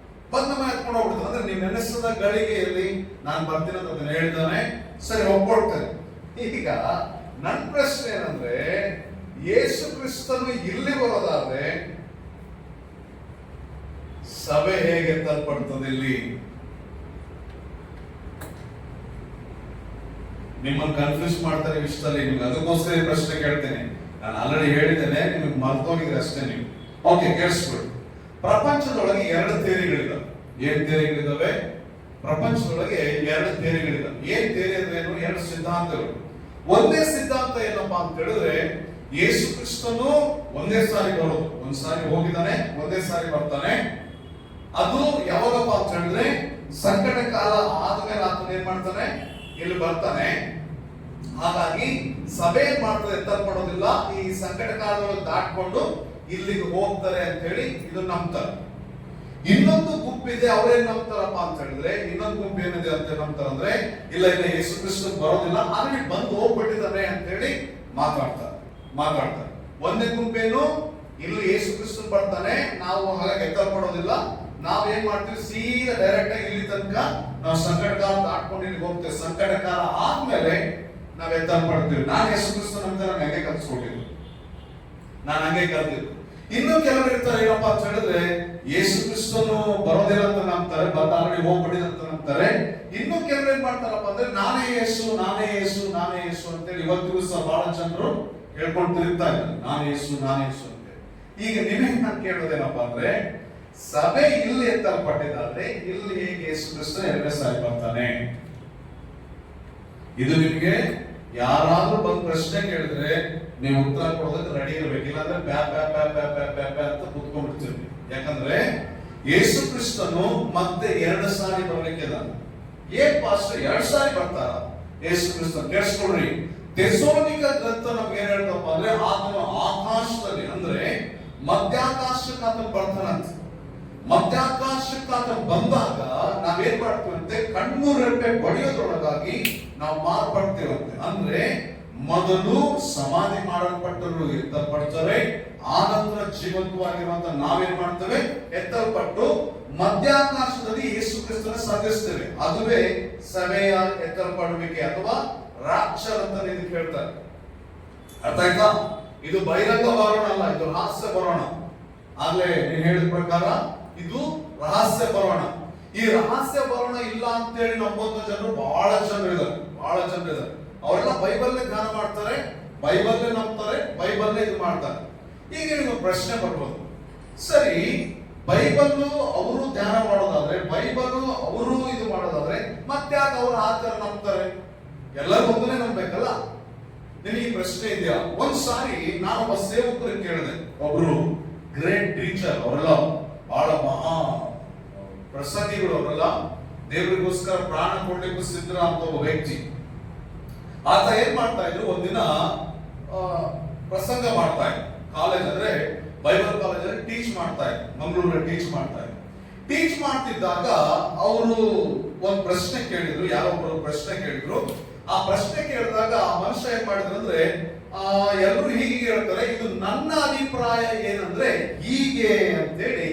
Speaker 1: ಬಂದ ಮೇಲೆ ಎತ್ಕೊಂಡು ಹೋಗ್ಬಿಡ್ತಾನೆ. ಅಂದ್ರೆ ನೀವು ನೆನೆಸಿದ ಗಳಿಗೆಯಲ್ಲಿ ನಾನು ಬರ್ತೀನಿ ಅಂತ ಅದನ್ನ ಹೇಳಿದಾನೆ, ಸರಿ ಒಪ್ಕೊಳ್ತೇನೆ. ಈಗ ನನ್ನ ಪ್ರಶ್ನೆ ಏನಂದ್ರೆ, ಯೇಸು ಕ್ರಿಸ್ತನು ಇಲ್ಲಿ ಬರೋದಾದ್ರೆ ಸಭೆ ಹೇಗೆ ಎತ್ತಲ್ಪಡ್ತದೆ? ಇಲ್ಲಿ ನಿಮ್ಮನ್ನು ಕನ್ಫ್ಯೂಸ್ ಮಾಡ್ತಾರೆ ವಿಷಯದಲ್ಲಿ. ನಿಮ್ಗೆ ಅದಕ್ಕೋಸ್ಕರ ಪ್ರಶ್ನೆ ಕೇಳ್ತೇನೆ. ನಾನು ಆಲ್ರೆಡಿ ಹೇಳಿದ್ದೇನೆ, ನಿಮಗೆ ಮರ್ತೋಗಿದ್ರೆ ಅಷ್ಟೇ ನೀವು. ಓಕೆ, ಕೇಳಿಸ್ಬಿಡಿ. ಪ್ರಪಂಚದೊಳಗೆ 2 ಥಿಯರಿಗಳಿದಾವೆ. ಏನ್ ಥಿಯರಿಗಳಿದಾವೆ? ಪ್ರಪಂಚದೊಳಗೆ 2 ಥಿಯರಿಗಳಿದಾವೆ. ಏನ್ ಥಿಯರಿ ಅಂದ್ರೆ ಏನು? 2 ಸಿದ್ಧಾಂತಗಳು. ಒಂದೇ ಸಿದ್ಧಾಂತ ಏನಪ್ಪಾ ಅಂತ ಹೇಳಿದ್ರೆ, ಯೇಸು ಕ್ರಿಸ್ತನು ಒಂದೇ ಸಾರಿ ಬರೋದು. ಒಂದ್ ಸಾರಿ ಹೋಗಿದ್ದಾನೆ, ಒಂದೇ ಸಾರಿ ಬರ್ತಾನೆ. ಅದು ಯಾವಾಗಪ್ಪ ಅಂತ ಹೇಳಿದ್ರೆ ಸಂಕಟ ಕಾಲ ಆದ್ಮೇಲೆ ಆತನ ಏನ್ ಮಾಡ್ತಾನೆ? ಇಲ್ಲಿ ಬರ್ತಾನೆ. ಹಾಗಾಗಿ ಸಭೆ ಏನ್ ಮಾಡ್ತಾರೆ? ಎತ್ತಲ್ಪಡೋದಿಲ್ಲ. ಈ ಸಂಕಟ ಕಾಲದೊಳಗೆ ದಾಟ್ಕೊಂಡು ಇಲ್ಲಿಗೆ ಹೋಗ್ತಾರೆ ಅಂತ ಹೇಳಿ ಇದು ನಂಬ್ತಾರೆ. ಇನ್ನೊಂದು ಗುಂಪಿದೆ, ಅವ್ರೇನ್ ನಂಬ್ತಾರಪ್ಪ ಅಂತ ಹೇಳಿದ್ರೆ, ಇನ್ನೊಂದು ಗುಂಪು ಏನಿದೆ ಅಂತ ನಂಬ್ತಾರಂದ್ರೆ, ಇಲ್ಲ ಇಲ್ಲ ಯೇಸು ಕ್ರಿಸ್ತ ಬರೋದಿಲ್ಲ, ಆದ್ರೆ ಬಂದು ಹೋಗ್ಬಿಟ್ಟಿದ್ದಾರೆ ಅಂತ ಹೇಳಿ ಮಾತಾಡ್ತಾರೆ. ಒಂದೇ ಗುಂಪೇನು, ಇಲ್ಲಿ ಯೇಸು ಕ್ರಿಸ್ತ ಬರ್ತಾನೆ, ನಾವು ಹಾಗಾಗಿ ಎತ್ತಲ್ಪಡೋದಿಲ್ಲ, ನಾವೇನ್ ಮಾಡ್ತೀವಿ? ಸೀದಾ ಡೈರೆಕ್ಟ್ ಆಗಿ ಇಲ್ಲಿ ತನಕ ನಾವು ಸಂಕಟ ಕಾಲ ದಾಟ್ಕೊಂಡು ಇಲ್ಲಿ ಹೋಗ್ತೇವೆ. ಸಂಕಟ ಕಾಲ ಆದ್ಮೇಲೆ ನಾವ್ ಎತ್ತಲ್ಪಡ್ತೀವಿ. ನಾನು ಯೇಸು ಕ್ರಿಸ್ತ ನಂತರ ಹಂಗೆ ಕಲ್ಸ್ಕೊಟ್ಟಿದ್ದು, ನಾನು ಹಂಗೆ ಕಲ್ತಿದ್ದು. ಇನ್ನು ಕೆಲವರು ಇರ್ತಾರೆ, ಏನಪ್ಪಾ ಅಂತ ಹೇಳಿದ್ರೆ ಯೇಸು ಕ್ರಿಸ್ತನು ಬರೋದಿಲ್ಲ ಅಂತ ನಂಬ್ತಾರೆ, ಆಲ್ರೆಡಿ ಹೋಗ್ಬಿಟ್ಟಿದೆ ಅಂತ ನಂಬ್ತಾರೆ. ಇನ್ನು ಕೆಲವರು ಏನ್ ಮಾಡ್ತಾರಪ್ಪ ಅಂದ್ರೆ, ನಾನೇ ಯೇಸು ಅಂತೇಳಿ ಇವತ್ತಿಗೂ ಸಹ ಬಹಳ ಜನರು ಹೇಳ್ಕೊಂಡು ತಿರುಗ್ತಾ ಇದ್ದಾರೆ, ನಾನೇ ಯೇಸು ಅಂತೇಳಿ. ಈಗ ನಿಮಗೆ ನಾನು ಕೇಳೋದೇನಪ್ಪಾ ಅಂದ್ರೆ, ಸಭೆ ಇಲ್ಲಿ ಎತ್ತಲ್ಪಟ್ಟಿದ್ದಾದ್ರೆ ಇಲ್ಲಿ ಹೇಗೆ ಯೇಸು ಕ್ರಿಸ್ತ 2ನೇ ಸಾರಿ ಬರ್ತಾನೆ? ಇದು ನಿಮ್ಗೆ ಯಾರಾದ್ರೂ ಬಂದು ಪ್ರಶ್ನೆ ಕೇಳಿದ್ರೆ ನೀವು ಉತ್ತರ ಕೊಡೋದಕ್ಕೆ ರೆಡಿ ಇರಬೇಕು. ಇಲ್ಲಾಂದ್ರೆ ಬ್ಯಾ ಅಂತ ಕೂತ್ಕೊಂಡ್ಬಿಡ್ತೀವಿ. ಯಾಕಂದ್ರೆ ಯೇಸು ಕ್ರಿಸ್ತನು ಮತ್ತೆ 2 ಸಾರಿ ಬರ್ಲಿಕ್ಕಿದ್ದಾನೆ. ಏನ್ ಪಾಸ್ಟರ್ 2 ಸಾರಿ ಬರ್ತಾರ ಯೇಸು ಕ್ರಿಸ್ತ? ಕೇಳಿಸ್ಕೊಡ್ರಿ. ಥೆಸಲೋನಿಕ ಗ್ರಂಥ ನಮ್ಗೆ ಏನ್ ಹೇಳ್ತಪ್ಪ ಅಂದ್ರೆ, ಆತನು ಆಕಾಶದಲ್ಲಿ ಅಂದ್ರೆ ಮಧ್ಯಾಕಾಶಕ್ಕೆ ಆತನು ಬರ್ತಾನಂತ. ಮಧ್ಯಾಕಾಶಕ್ಕೆ ಆತನು ಬಂದಾಗ ನಾವೇನ್ ಮಾಡ್ತೀವಂತೆ? ಕಣ್ಣು ರೆಪ್ಪೆ ಬಡಿಯೋದ್ರೊಳಗಾಗಿ ನಾವು ಮಾರ್ಪಡ್ತೇವಂತೆ. ಅಂದ್ರೆ ಮೊದಲು ಸಮಾಧಿ ಮಾಡಲ್ಪಟ್ಟರು ಎತ್ತಲ್ಪಡ್ತಾರೆ, ಆನಂತರ ಜೀವಂತವಾಗಿರುವಂತ ನಾವೇನ್ ಮಾಡ್ತೇವೆ? ಎತ್ತಲ್ಪಟ್ಟು ಮಧ್ಯಾಕಾಶದಲ್ಲಿ ಯೇಸು ಕ್ರಿಸ್ತನ ಸಾಧಿಸ್ತೇವೆ. ಅದುವೇ ಸಭೆಯ ಎತ್ತಲ್ಪಡುವಿಕೆ ಅಥವಾ ರಾಪ್ಚರ್ ಅಂತ ಇದಕ್ಕೆ ಹೇಳ್ತಾರೆ. ಅರ್ಥ ಆಯ್ತಾ? ಇದು ಬಹಿರಂಗ ಬರೋಣ ಅಲ್ಲ, ಇದು ರಹಸ್ಯ ಬರೋಣ. ಆಗ್ಲೇ ನೀನ್ ಹೇಳಿದ ಪ್ರಕಾರ ಇದು ರಹಸ್ಯ ಬರೋಣ. ಈ ರಹಸ್ಯ ಬರೋಣ ಇಲ್ಲ ಅಂತೇಳಿ ನಂಬುವಂತ ಜನರು ಬಹಳ ಜನರು ಇದ್ದಾರೆ. ಅವರೆಲ್ಲ ಬೈಬಲ್ ಧ್ಯಾನ ಮಾಡ್ತಾರೆ, ಬೈಬಲ್ ನಂಬ್ತಾರೆ, ಬೈಬಲ್ ಇದು ಮಾಡ್ತಾರೆ. ಈಗ ನಿಮಗೆ ಪ್ರಶ್ನೆ ಬರ್ಬೋದು, ಸರಿ ಬೈಬಲ್ ಅವರು ಧ್ಯಾನ ಮಾಡೋದಾದ್ರೆ, ಬೈಬಲ್ ಅವರು ಇದು ಮಾಡೋದಾದ್ರೆ ಮತ್ತ್ಯಾಕೆ ಅವರು ಆತರ ನಂಬ್ತಾರೆ? ಎಲ್ಲರೂ ಒಂದನೇ ನಂಬಬೇಕಲ್ಲ. ನಿನಗೆ ಪ್ರಶ್ನೆ ಇದೆಯಾ? ಒಂದ್ ಸಾರಿ ನಾನೊಬ್ಬ ಸೇವಕರು ಕೇಳಿದೆ, ಒಬ್ರು ಗ್ರೇಟ್ ಟೀಚರ್, ಅವರೆಲ್ಲ ಬಹಳ ಮಹಾ ಪ್ರಸಂಗಿಗಳು, ಅವರೆಲ್ಲ ದೇವರಿಗೋಸ್ಕರ ಪ್ರಾಣ ಕೊಡ್ಲಿಕ್ಕೂ ಸಿದ್ಧ ಅಂತ ಒಬ್ಬ ವ್ಯಕ್ತಿ. ಆತ ಏನ್ ಮಾಡ್ತಾ ಇದ್ರು, ಒಂದಿನ ಪ್ರಸಂಗ ಮಾಡ್ತಾ ಇದ್ರು. ಕಾಲೇಜ್ ಅಂದ್ರೆ ಬೈಬಲ್ ಕಾಲೇಜಲ್ಲಿ ಟೀಚ್ ಮಾಡ್ತಾ ಇದ್ರು, ಮಂಗಳೂರಲ್ಲಿ ಟೀಚ್ ಮಾಡ್ತಾ ಇದ್ರು. ಟೀಚ್ ಮಾಡ್ತಿದ್ದಾಗ ಅವರು ಒಂದು ಪ್ರಶ್ನೆ ಕೇಳಿದ್ರು, ಯಾರೊಬ್ಬರು ಪ್ರಶ್ನೆ ಕೇಳಿದ್ರು. ಆ ಪ್ರಶ್ನೆ ಕೇಳಿದಾಗ ಆ ಮನುಷ್ಯ ಏನ್ ಮಾಡಿದ್ರು ಅಂದ್ರೆ, ಎಲ್ಲರೂ ಹೀಗೆ ಹೇಳ್ತಾರೆ, ಇದು ನನ್ನ ಅಭಿಪ್ರಾಯ ಏನಂದ್ರೆ ಹೀಗೆ ಅಂತೇಳಿ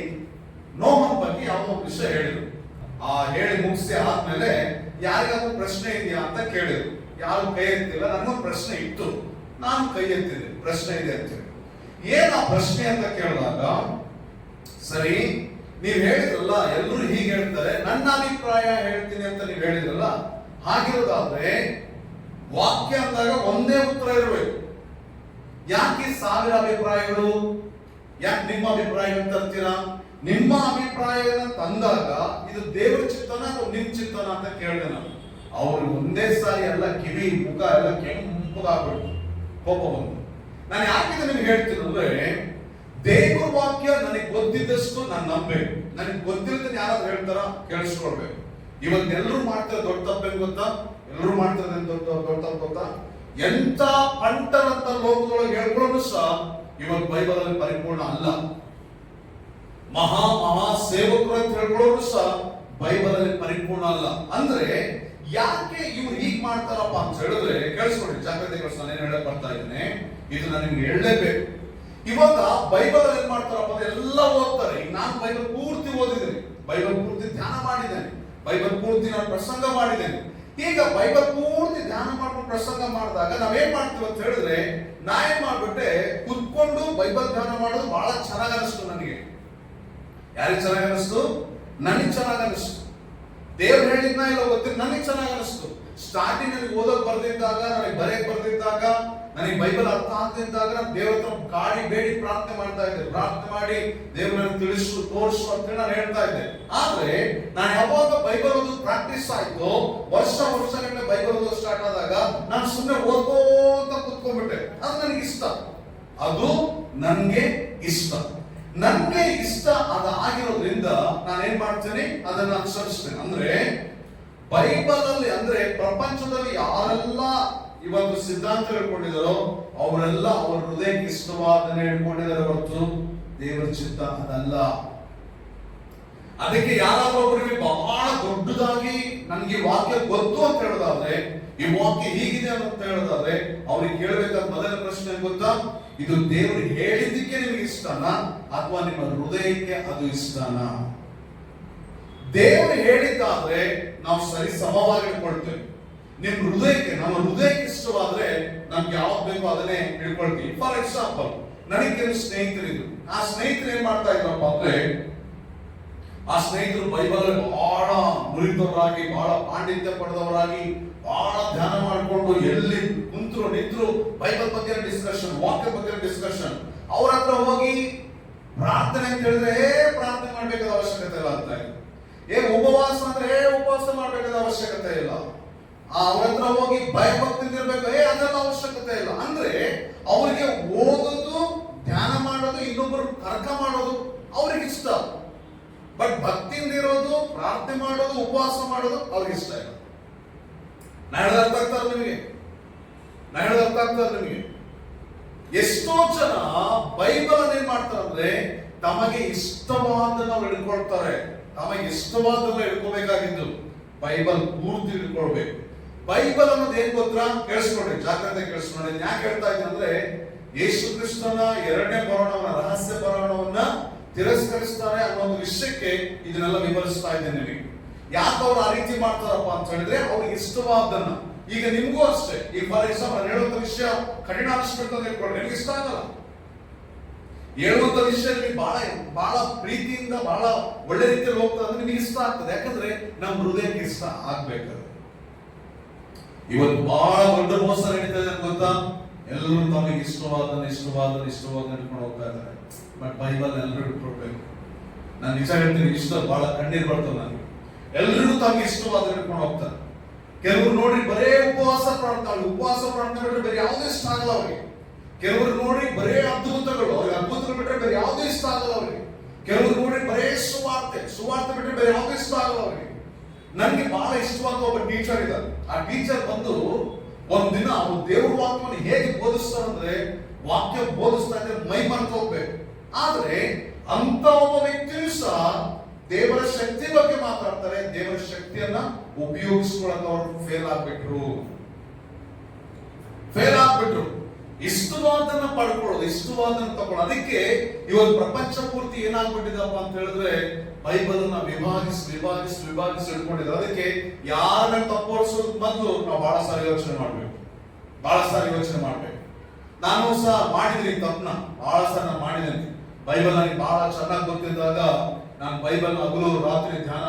Speaker 1: ನೋಹನ್ ಬಗ್ಗೆ ಯಾವುದೋ ಒಂದು ವಿಷಯ ಹೇಳಿದ್ರು. ಹೇಳಿ ಮುಗಿಸಿ ಆದ್ಮೇಲೆ ಯಾರಿಗಾದ್ರೂ ಪ್ರಶ್ನೆ ಇದೆಯಾ ಅಂತ ಕೇಳಿದ್ರು. ಯಾರು ಕೈ ಎತ್ತಿಲ್ಲ. ನನಗೊಂದು ಪ್ರಶ್ನೆ ಇತ್ತು, ನಾನು ಕೈ ಎತ್ತಿದೆ, ಪ್ರಶ್ನೆ ಇದೆ ಅಂತ ಹೇಳಿ. ಏನ್ ಆ ಪ್ರಶ್ನೆ ಅಂತ ಕೇಳಿದಾಗ, ಸರಿ ನೀವ್ ಹೇಳಿದ್ರಲ್ಲ ಎಲ್ಲರೂ ಹೀಗೆ ಹೇಳ್ತಾರೆ, ನನ್ನ ಅಭಿಪ್ರಾಯ ಹೇಳ್ತೀನಿ ಅಂತ ನೀವ್ ಹೇಳಿದ್ರಲ್ಲ, ಹಾಗಿರೋದಾದ್ರೆ ವಾಕ್ಯ ಅಂದಾಗ ಒಂದೇ ಉತ್ತರ ಇರಬೇಕು. ಯಾಕೆ 1000 ಅಭಿಪ್ರಾಯಗಳು? ಯಾಕೆ ನಿಮ್ಮ ಅಭಿಪ್ರಾಯ ತರ್ತೀರಾ? ನಿಮ್ಮ ಅಭಿಪ್ರಾಯನ ತಂದಾಗ ಇದು ದೇವರ ಚಿತ್ತನ ಅಥವಾ ನಿಮ್ ಚಿತ್ತನ ಅಂತ ಕೇಳಿದೆ ನಾನು. ಅವ್ರು ಒಂದೇ ಸಾರಿ ಎಲ್ಲ ಕಿವಿ ಮುಖ ಎಲ್ಲ ಕೆಂಪಗಾಗ್ಬಿಡ್ತು, ಕೋಪ ಬಂದು. ನಾನು ಯಾಕೆ ನಿಮ್ಗೆ ಹೇಳ್ತೀನಿ ಅಂದ್ರೆ, ದೇವರ ವಾಕ್ಯ ನನಗೆ ಗೊತ್ತಿದ್ದಷ್ಟು ನಾನು ನಂಬಬೇಕು. ನನಗೆ ಗೊತ್ತಿಲ್ಲದ ಯಾರಾದ್ರೂ ಹೇಳ್ತಾರ ಕೇಳಿಸ್ಕೊಳ್ಬೇಕು. ಇವತ್ತೆಲ್ಲರೂ ಮಾಡ್ತಾರೆ ದೊಡ್ಡ ತಪ್ಪೇನು ಗೊತ್ತಾ? ಎಲ್ಲರೂ ಮಾಡ್ತಾರೆ ದೊಡ್ಡ ತಪ್ಪು ಗೊತ್ತಾ? ಎಂತ ಪಂಟರಂತ ಲೋಕದೊಳಗೆ ಹೇಳ್ಕೊಳ್ಳೋದು ಸಹ ಇವತ್ತು ಬೈಬಲ್ ಅಲ್ಲಿ ಪರಿಪೂರ್ಣ ಅಲ್ಲ. ಮಹಾ ಸೇವಕರು ಅಂತ ಹೇಳ್ಕೊಳ್ಳೋರು ಸಹ ಬೈಬಲ್ ಅಲ್ಲಿ ಪರಿಪೂರ್ಣ ಅಲ್ಲ. ಅಂದ್ರೆ ಯಾಕೆ ಇವ್ರು ಹೀಗ್ ಮಾಡ್ತಾರಪ್ಪ ಅಂತ ಹೇಳಿದ್ರೆ, ಕೇಳಿಸ್ಕೊಳ್ಳಿ, ಜಾಗ್ರತೆ ನಾನು ಏನ್ ಹೇಳಕ್ ಬರ್ತಾ ಇದ್ದೇನೆ, ಇದು ನಾನು ನಿಮ್ಗೆ ಹೇಳಲೇಬೇಕು. ಇವಾಗ ಬೈಬಲ್ ಅಲ್ಲಿ ಏನ್ ಮಾಡ್ತಾರಪ್ಪ ಅಂದ್ರೆ ಎಲ್ಲ ಓದ್ತಾರೆ. ಈಗ ನಾನು ಬೈಬಲ್ ಪೂರ್ತಿ ಓದಿದ್ದೇನೆ, ಬೈಬಲ್ ಪೂರ್ತಿ ಧ್ಯಾನ ಮಾಡಿದ್ದೇನೆ, ಬೈಬಲ್ ಪೂರ್ತಿ ನಾನು ಪ್ರಸಂಗ ಮಾಡಿದ್ದೇನೆ. ಈಗ ಬೈಬಲ್ ಪೂರ್ತಿ ಧ್ಯಾನ ಮಾಡ್ಕೊಂಡು ಪ್ರಸಂಗ ಮಾಡಿದಾಗ ನಾವೇನ್ ಮಾಡ್ತೀವಿ ಅಂತ ಹೇಳಿದ್ರೆ, ನಾ ಏನ್ ಮಾಡ್ಬಿಟ್ಟೆ ಕುತ್ಕೊಂಡು ಬೈಬಲ್ ಧ್ಯಾನ ಮಾಡೋದು ಬಹಳ ಚೆನ್ನಾಗಿ ಅನಿಸ್ತು ನನಗೆ. ಯಾರಿಗೆ ಚೆನ್ನಾಗಿ ಅನಿಸ್ತು? ನನಗೆ ಚೆನ್ನಾಗಿ ಅನಿಸ್ತು. ದೇವ್ರು ಹೇಳಿದ್ನ ಇಲ್ಲ ಗೊತ್ತಿಲ್ಲ, ನನಗೆ ಚೆನ್ನಾಗಿ ಅನಿಸ್ತು. ಸ್ಟಾರ್ಟಿಂಗ್ ನನಗೆ ಓದೋದು ಬರ್ದಿದ್ದಾಗ, ನನಗೆ ಬರೆಯಕ್ ಬರ್ದಿದ್ದಾಗ, ನನಗೆ ಬೈಬಲ್ ಅರ್ಥ ಆಗ್ತಿದ್ದಾಗ ನಾನು ದೇವ್ರ ಹತ್ರ ಕಾಡಿ ಬೇಡಿ ಪ್ರಾರ್ಥನೆ ಮಾಡ್ತಾ ಇದ್ದೆ. ಪ್ರಾರ್ಥನೆ ಮಾಡಿ ದೇವ್ರನ್ನ ತಿಳಿಸು ತೋರಿಸು ಅಂತ ನಾನು ಹೇಳ್ತಾ ಇದ್ದೆ. ಆದ್ರೆ ನಾನು ಯಾವಾಗ ಬೈಬಲ್ ಓದೋದು ಪ್ರಾಕ್ಟೀಸ್ ಆಯ್ತು, ವರ್ಷಗಟ್ಟಲೆ ಬೈಬಲ್ ಓದೋದು ಸ್ಟಾರ್ಟ್ ಆದಾಗ ನಾನು ಸುಮ್ಮನೆ ಓದ್ಕೋತ ಕುತ್ಕೊಂಡ್ಬಿಟ್ಟೆ. ಅದು ನನಗೆ ಇಷ್ಟ, ಅದು ನನಗೆ ಇಷ್ಟ. ನನಗೆ ಇಷ್ಟ ಅದಾಗಿರೋದ್ರಿಂದ ನಾನು ಏನ್ ಮಾಡ್ತೇನೆ, ಅದನ್ನ ಅನುಸರಿಸ್ತೇನೆ. ಅಂದ್ರೆ ಬೈಬಲ್ ಅಲ್ಲಿ, ಅಂದ್ರೆ ಪ್ರಪಂಚದಲ್ಲಿ ಯಾರೆಲ್ಲ ಇವತ್ತು ಸಿದ್ಧಾಂತ ಹೇಳ್ಕೊಂಡಿದಾರೋ ಅವರೆಲ್ಲ ಅವರ ಹೃದಯಕ್ಕೆ ಇಷ್ಟವಾದನೆ ಹೇಳ್ಕೊಂಡಿದ್ದಾರೆ ಹೊರತು ದೇವರ ಚಿತ್ತ ಅದಲ್ಲ. ಅದಕ್ಕೆ ಯಾರಾದ್ರೂ ಒಬ್ಬರಿಗೆ ಬಹಳ ದೊಡ್ಡದಾಗಿ ನನ್ಗೆ ವಾಕ್ಯ ಗೊತ್ತು ಅಂತ ಹೇಳೋದಾದ್ರೆ, ಈ ವಾಕ್ಯ ಹೀಗಿದೆ ಅಂತ ಹೇಳೋದಾದ್ರೆ, ಅವ್ರಿಗೆ ಕೇಳಬೇಕಾದ ಮೊದಲ ಪ್ರಶ್ನೆ ಗೊತ್ತಾ? ಇದು ದೇವರು ಹೇಳಿದ್ದಕ್ಕೆ ನಿಮ್ಗೆ ಇಷ್ಟನಾ ಅಥವಾ ನಿಮ್ಮ ಹೃದಯಕ್ಕೆ ಅದು ಇಷ್ಟನಾ? ದೇವರು ಹೇಳಿದ್ದಾದ್ರೆ ನಾವು ಸರಿ ಸಮವಾಗಿ ಇಟ್ಕೊಳ್ತೇವೆ. ನಿಮ್ ಹೃದಯಕ್ಕೆ, ನಮ್ಮ ಹೃದಯಕ್ಕೆ ಇಷ್ಟವಾದ್ರೆ ನಮ್ಗೆ ಯಾವ್ದು ಬೇಕೋ ಅದನ್ನೇ ಹಿಡ್ಕೊಳ್ತೀವಿ. ಫಾರ್ ಎಕ್ಸಾಂಪಲ್, ನನಗೆ ಕೆಲವು ಸ್ನೇಹಿತರಿದ್ರು. ಆ ಸ್ನೇಹಿತರು ಏನ್ ಮಾಡ್ತಾ ಇದ್ರಪ್ಪ ಅಂದ್ರೆ, ಆ ಸ್ನೇಹಿತರು ಬೈಬಲ್ ಬಹಳ ನುರಿತವರಾಗಿ, ಬಹಳ ಪಾಂಡಿತ್ಯ ಪಡೆದವರಾಗಿ, ಬಹಳ ಧ್ಯಾನ ಮಾಡಿಕೊಂಡು ಎಲ್ಲಿ ಕುಂತರು ನಿಂತರು ಬೈಬಲ್ ಬಗ್ಗೆ ಡಿಸ್ಕಷನ್, ವಾಕ್ಯ ಬಗ್ಗೆ ಡಿಸ್ಕಷನ್. ಅವ್ರ ಹತ್ರ ಹೋಗಿ ಪ್ರಾರ್ಥನೆ ಅಂತ ಹೇಳಿದ್ರೆ ಪ್ರಾರ್ಥನೆ ಮಾಡ್ಬೇಕಾದ ಅವಶ್ಯಕತೆ ಇಲ್ಲ ಅಂತ ಇದೆ. ಉಪವಾಸ ಅಂದ್ರೆ ಉಪವಾಸ ಮಾಡ್ಬೇಕಾದ ಅವಶ್ಯಕತೆ ಇಲ್ಲ. ಅವ್ರ ಹತ್ರ ಹೋಗಿ ಭಯಭಕ್ತಿಯಿಂದ ಇರ್ಬೇಕು, ಅದೆಲ್ಲ ಅವಶ್ಯಕತೆ ಇಲ್ಲ. ಅಂದ್ರೆ ಅವ್ರಿಗೆ ಓದೋದು, ಧ್ಯಾನ ಮಾಡೋದು, ಇನ್ನೊಬ್ಬರು ತರ್ಕ ಮಾಡೋದು ಅವ್ರಿಗೆ ಇಷ್ಟ. ಬಟ್ ಭಕ್ತಿಯಿಂದ ಇರೋದು, ಪ್ರಾರ್ಥನೆ ಮಾಡೋದು, ಉಪವಾಸ ಮಾಡೋದು ಅವ್ರಿಗೆ ಇಷ್ಟ ಇಲ್ಲ. ನಾ ಹೇಳೋದು ಅರ್ಥ ಆಗ್ತಾರೆ ನಿಮಗೆ? ನಾ ಹೇಳೋದು ಅರ್ಥ ಆಗ್ತಾರೆ ನಿಮಗೆ? ಎಷ್ಟೋ ಜನ ಬೈಬಲ್ ಏನ್ ಮಾಡ್ತಾರೆ ಅಂದ್ರೆ ತಮಗೆ ಇಷ್ಟವಾದನ್ನ ಹಿಡ್ಕೊಳ್ತಾರೆ. ತಮಗೆ ಇಷ್ಟವಾದನ್ನ ಹಿಡ್ಕೋಬೇಕಾಗಿದ್ದು ಬೈಬಲ್ ಪೂರ್ತಿ ಹಿಡ್ಕೊಳ್ಬೇಕು. ಬೈಬಲ್ ಅನ್ನೋದು ಏನ್ ಗೊತ್ತಾ? ಕೇಳಿಸ್ಕೊಂಡ್ರಿ, ಜಾಗ್ರತೆ ಕೇಳಿಸ್ಕೊಂಡ್ರಿ. ಯಾಕೆ ಹೇಳ್ತಾ ಇದ್ದೀನಿ ಅಂದ್ರೆ, ಯೇಸು ಕ್ರಿಸ್ತನ ಎರಡನೇ ಬರೋಣವನ್ನ, ರಹಸ್ಯ ಬರೋಣವನ್ನ ತಿರಸ್ಕರಿಸ್ತಾರೆ ಅನ್ನೋ ಒಂದು ವಿಷಯಕ್ಕೆ ಇದನ್ನೆಲ್ಲ ವಿವರಿಸ್ತಾ ಇದ್ದೇನೆ ನಿಮಗೆ. ಯಾಕೆ ಅವ್ರು ಆ ರೀತಿ ಮಾಡ್ತಾರಪ್ಪ ಅಂತ ಹೇಳಿದ್ರೆ, ಅವ್ರಿಗೆ ಇಷ್ಟವಾದನ್ನ. ಈಗ ನಿಮ್ಗೂ ಅಷ್ಟೇ, ಈಗ ಫಾರ್ ಎಕ್ಸಾಂಪಲ್ ನಾನು ಹೇಳುವಂತ ವಿಷಯ ಕಠಿಣ ಅನಿಸ್ಬಿಟ್ಟು ಅಂತ ಹೇಳ್ಕೊಂಡ್ರೆ ನಿಮ್ಗೆ ಇಷ್ಟ ಆಗಲ್ಲ. ಹೇಳುವಂತ ವಿಷಯ ನಿಮಗೆ ಬಹಳ ಪ್ರೀತಿಯಿಂದ ಬಹಳ ಒಳ್ಳೆ ರೀತಿಯಲ್ಲಿ ಹೋಗ್ತದೆ ಅಂದ್ರೆ ನಿಮಗೆ ಇಷ್ಟ ಆಗ್ತದೆ. ಯಾಕಂದ್ರೆ ನಮ್ಮ ಹೃದಯಕ್ಕೆ ಇಷ್ಟ ಆಗ್ಬೇಕಾದ್ರೆ. ಇವತ್ತು ಬಹಳ ದೊಡ್ಡ ಮೋಸ ನಡೀತಾ ಇದೆ ಗೊತ್ತಾ? ಎಲ್ಲರೂ ತಮಗೆ ಇಷ್ಟವಾದನ್ನ ಇಟ್ಕೊಂಡು ಹೋಗ್ತಾ ಇದ್ದಾರೆ. ಬಟ್ ಬೈಬಲ್ ಎಲ್ಲರೂ ಇಟ್ಕೊಳ್ಬೇಕು. ನಾನು ನಿಜ ಹೇಳ್ತೀನಿ, ಇಷ್ಟ ಬಹಳ ಕಣ್ಣೀರ್ ಬರ್ತದೆ ನನಗೆ. ಎಲ್ಲರೂ ತಮಗೆ ಇಷ್ಟವಾದ ಇಟ್ಕೊಂಡು ಹೋಗ್ತಾರೆ. ಕೆಲವರು ನೋಡಿ ಬರೇ ಉಪವಾಸ ಪ್ರಾರ್ಥನೆ ಬಿಟ್ಟರೆ ಬೇರೆ ಯಾವುದೇ ಇಷ್ಟ ಆಗಲ್ಲ ಅವ್ರಿಗೆ. ಕೆಲವರು ನೋಡಿ ಬರೇ ಅದ್ಭುತಗಳು, ಅವ್ರಿಗೆ ಅದ್ಭುತಗಳು ಬಿಟ್ಟರೆ ಬೇರೆ ಯಾವುದೇ ಇಷ್ಟ ಆಗಲ್ಲ ಅವ್ರಿಗೆ. ಕೆಲವರು ನೋಡಿ ಬರೇ ಸುವಾರ್ತೆ ಬಿಟ್ಟರೆ ಬೇರೆ ಯಾವುದೇ ಇಷ್ಟ ಆಗಲ್ಲ ಅವ್ರಿಗೆ. ನನಗೆ ಬಹಳ ಇಷ್ಟವಾದ ಒಬ್ಬ ಟೀಚರ್ ಇದ್ದಾರೆ. ಆ ಟೀಚರ್ ಬಂದು ಒಂದಿನ ಅವ್ರು ದೇವ್ರ ವಾಕ್ಯವನ್ನು ಹೇಗೆ ಬೋಧಿಸ್ತಾರಂದ್ರೆ, ವಾಕ್ಯ ಬೋಧಿಸ್ತಾ ಇದ್ರೆ ಮೈ ಮರೆತು ಹೋಗ್ಬೇಕು. ಆದ್ರೆ ಅಂತ ಒಬ್ಬ ವ್ಯಕ್ತಿಯೂ ಸಹ ದೇವರ ಶಕ್ತಿ ಬಗ್ಗೆ ಮಾತಾಡ್ತಾರೆ. ದೇವರ ಶಕ್ತಿಯನ್ನ ಉಪಯೋಗಿಸ್ಕೊಳ್ಳೋಕೆ ಅವರು ಫೇಲ್ ಆಗ್ಬಿಟ್ರು. ಇಷ್ಟವಾದನ್ನ ಪಡ್ಕೊಳ್ಳೋದು, ಇಷ್ಟವಾದನ್ನ ತಗೊಳ್ಳೋದು. ಅದಕ್ಕೆ ಇವತ್ತು ಪ್ರಪಂಚ ಪೂರ್ತಿ ಏನಾಗ್ಬಿಟ್ಟಿದಪ್ಪ ಅಂತ ಹೇಳಿದ್ರೆ, ಬೈಬಲ್ ನ ವಿಭಾಗಿಸಿ ಇಟ್ಕೊಂಡಿದ್ದಾರೆ. ಅದಕ್ಕೆ ಯಾರನ್ನ ತಪ್ಪೋಡಿಸೋದ್ ಮೊದಲು ನಾವು ಬಹಳ ಸಾರಿ ಯೋಚನೆ ಮಾಡ್ಬೇಕು. ನಾನು ಸಹ ಮಾಡಿದ್ದೀನಿ ತಪ್ಪನ್ನ, ಬಹಳ ಸಲ ನಾನು ಮಾಡಿದ್ದೇನೆ. ಬೈಬಲ್ ನನಗೆ ಬಹಳ ಚೆನ್ನಾಗಿ ಗೊತ್ತಿದ್ದಾಗ ನಾನು ಬೈಬಲ್ ಹಗಲು ರಾತ್ರಿ ಧ್ಯಾನ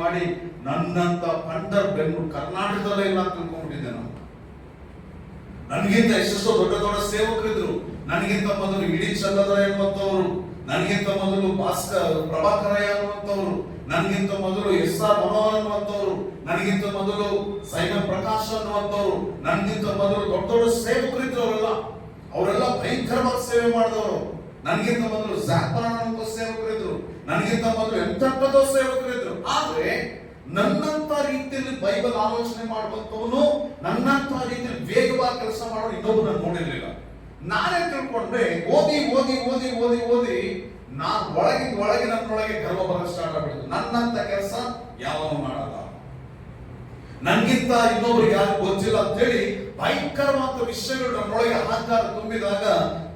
Speaker 1: ಮಾಡಿ ನನ್ನಂತ ಪಂಡರ್ ಬೆಂಗಳೂರು ಕರ್ನಾಟಕದಲ್ಲೇ ಇಲ್ಲ ಅಂತ ತಿಳ್ಕೊಂಡ್ಬಿಟ್ಟಿದ್ದೆ ನಾನು. ನನಗಿಂತ ಎಷ್ಟೆಷ್ಟೋ ದೊಡ್ಡ ಸೇವಕರಿದ್ರು. ನನಗಿಂತ ಮೊದಲು ಇಡೀ ಚಂದ್ರದರ ಎನ್ನುವಂತವ್ರು, ನನಗಿಂತ ಮೊದಲು ಪ್ರಭಾಕರಯ್ಯ ಅನ್ನುವಂಥವ್ರು, ನನಗಿಂತ ಮೊದಲು SR ಮನೋಹರ್ ಅನ್ನುವಂಥವ್ರು, ನನಗಿಂತ ಮೊದಲು ಸೈಮನ್ ಪ್ರಕಾಶ್ ಅನ್ನುವಂಥವ್ರು, ನನಗಿಂತ ಮೊದಲು ದೊಡ್ಡ ಸೇವಕರಿದ್ರು. ಅವರೆಲ್ಲ ಅವರೆಲ್ಲ ಭಯಂಕರವಾದ ಸೇವೆ ಮಾಡಿದವರು. ನನಗಿಂತ ಮೊದಲು ಜಾಪರಾನ್ ಅಂತ ಸೇವಕರಿದ್ರು, ನನಗಿಂತ ಮೊದಲು ಎಂತೆಂಥದೋ ಸೇವಕರಿದ್ರು. ಆದ್ರೆ ನನ್ನಂತ ರೀತಿಯಲ್ಲಿ ಬೈಬಲ್ ಆಲೋಚನೆ ಮಾಡುವಂತವನು, ನನ್ನಂತ ರೀತಿಯಲ್ಲಿ ವೇಗವಾಗಿ ಕೆಲಸ ಮಾಡೋರು ಇನ್ನೊಬ್ಬರು ನಾನು ನೋಡಿರ್ಲಿಲ್ಲ. ನಾನೇ ತಿಳ್ಕೊಂಡ್ರೆ ಓದಿ ಓದಿ ಓದಿ ಓದಿ ಓದಿ ನಾನ್ ಒಳಗೆ ನನ್ನೊಳಗೆ ಗರ್ವ ಬರಲು ಸ್ಟಾರ್ಟ್ ಆಗ್ಬಿಡ್ತು. ನನ್ನಂತ ಕೆಲಸ ಯಾವನು ಮಾಡಲ್ಲ, ನನ್ಗಿಂತ ಇನ್ನೊಬ್ರಿಗೆ ಯಾರು ಗೊತ್ತಿಲ್ಲ ಅಂತ ಹೇಳಿ ಭಯಂಕರವಾದ ವಿಷಯಗಳು ನನ್ನೊಳಗೆ ಅಹಂಕಾರ ತುಂಬಿದಾಗ